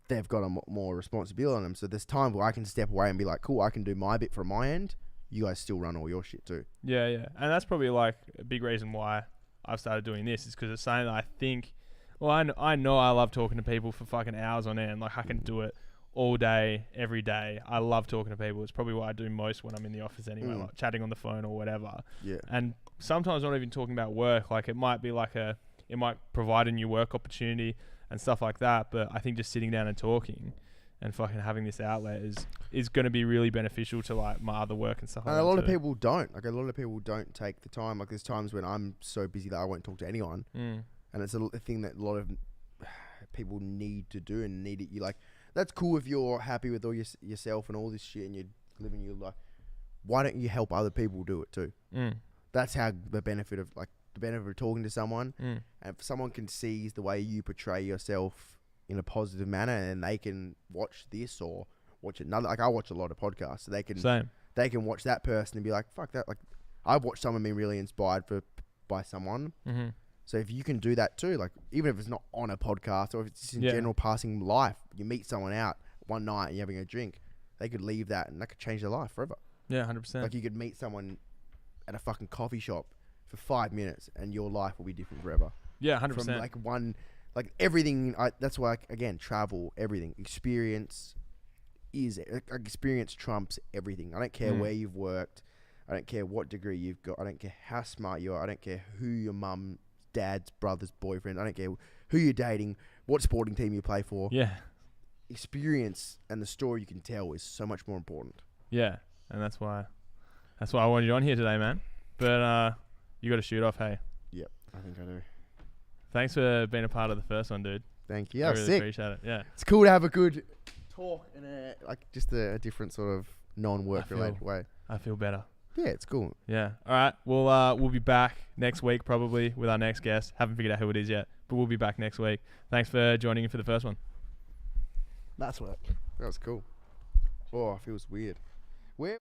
They've got more responsibility on them. So there's time where I can step away and be like, cool, I can do my bit from my end. You guys still run all your shit too. Yeah. And that's probably like a big reason why I've started doing this, is because it's something that I think, well, I know I love talking to people for fucking hours on end. Like, I can do it all day, every day. I love talking to people. It's probably what I do most when I'm in the office anyway, like chatting on the phone or whatever. Yeah. And sometimes not even talking about work. Like, it might be like it might provide a new work opportunity and stuff like that, but I think just sitting down and talking and fucking having this outlet is going to be really beneficial to like my other work and stuff like that. And a lot of people don't. Like, a lot of people don't take the time. Like, there's times when I'm so busy that I won't talk to anyone, and it's a thing that a lot of people need to do and need it. You like, that's cool if you're happy with all yourself and all this shit and you're living your life. Why don't you help other people do it too? That's how the benefit of talking to someone, and if someone can see the way you portray yourself in a positive manner, and they can watch this or watch another. Like, I watch a lot of podcasts, so they can watch that person and be like, fuck that. Like, I've watched someone be really inspired by someone. So if you can do that too, like, even if it's not on a podcast or if it's just in general passing life, you meet someone out one night and you're having a drink, they could leave that and that could change their life forever. Yeah, 100%. Like, you could meet someone at a fucking coffee shop for 5 minutes and your life will be different forever. Yeah, 100%. From everything. That's why, again, travel, everything, experience is experience trumps everything. I don't care Mm. where you've worked. I don't care what degree you've got. I don't care how smart you are. I don't care who your mum, dad's, brother's boyfriend. I don't care who you're dating, what sporting team you play for. Yeah. Experience and the story you can tell is so much more important. Yeah. And that's why I wanted you on here today, man. But you got to shoot off, hey. Yep, I think I do. Thanks for being a part of the first one, dude. Thank you. I Yeah, really sick. appreciate it. Yeah. It's cool to have a good talk in just a different sort of non-work related way. I feel better. Yeah, it's cool. Yeah. All right. We'll be back next week probably with our next guest. Haven't figured out who it is yet, but we'll be back next week. Thanks for joining in for the first one. That's work. That was cool. Oh, it feels weird. Where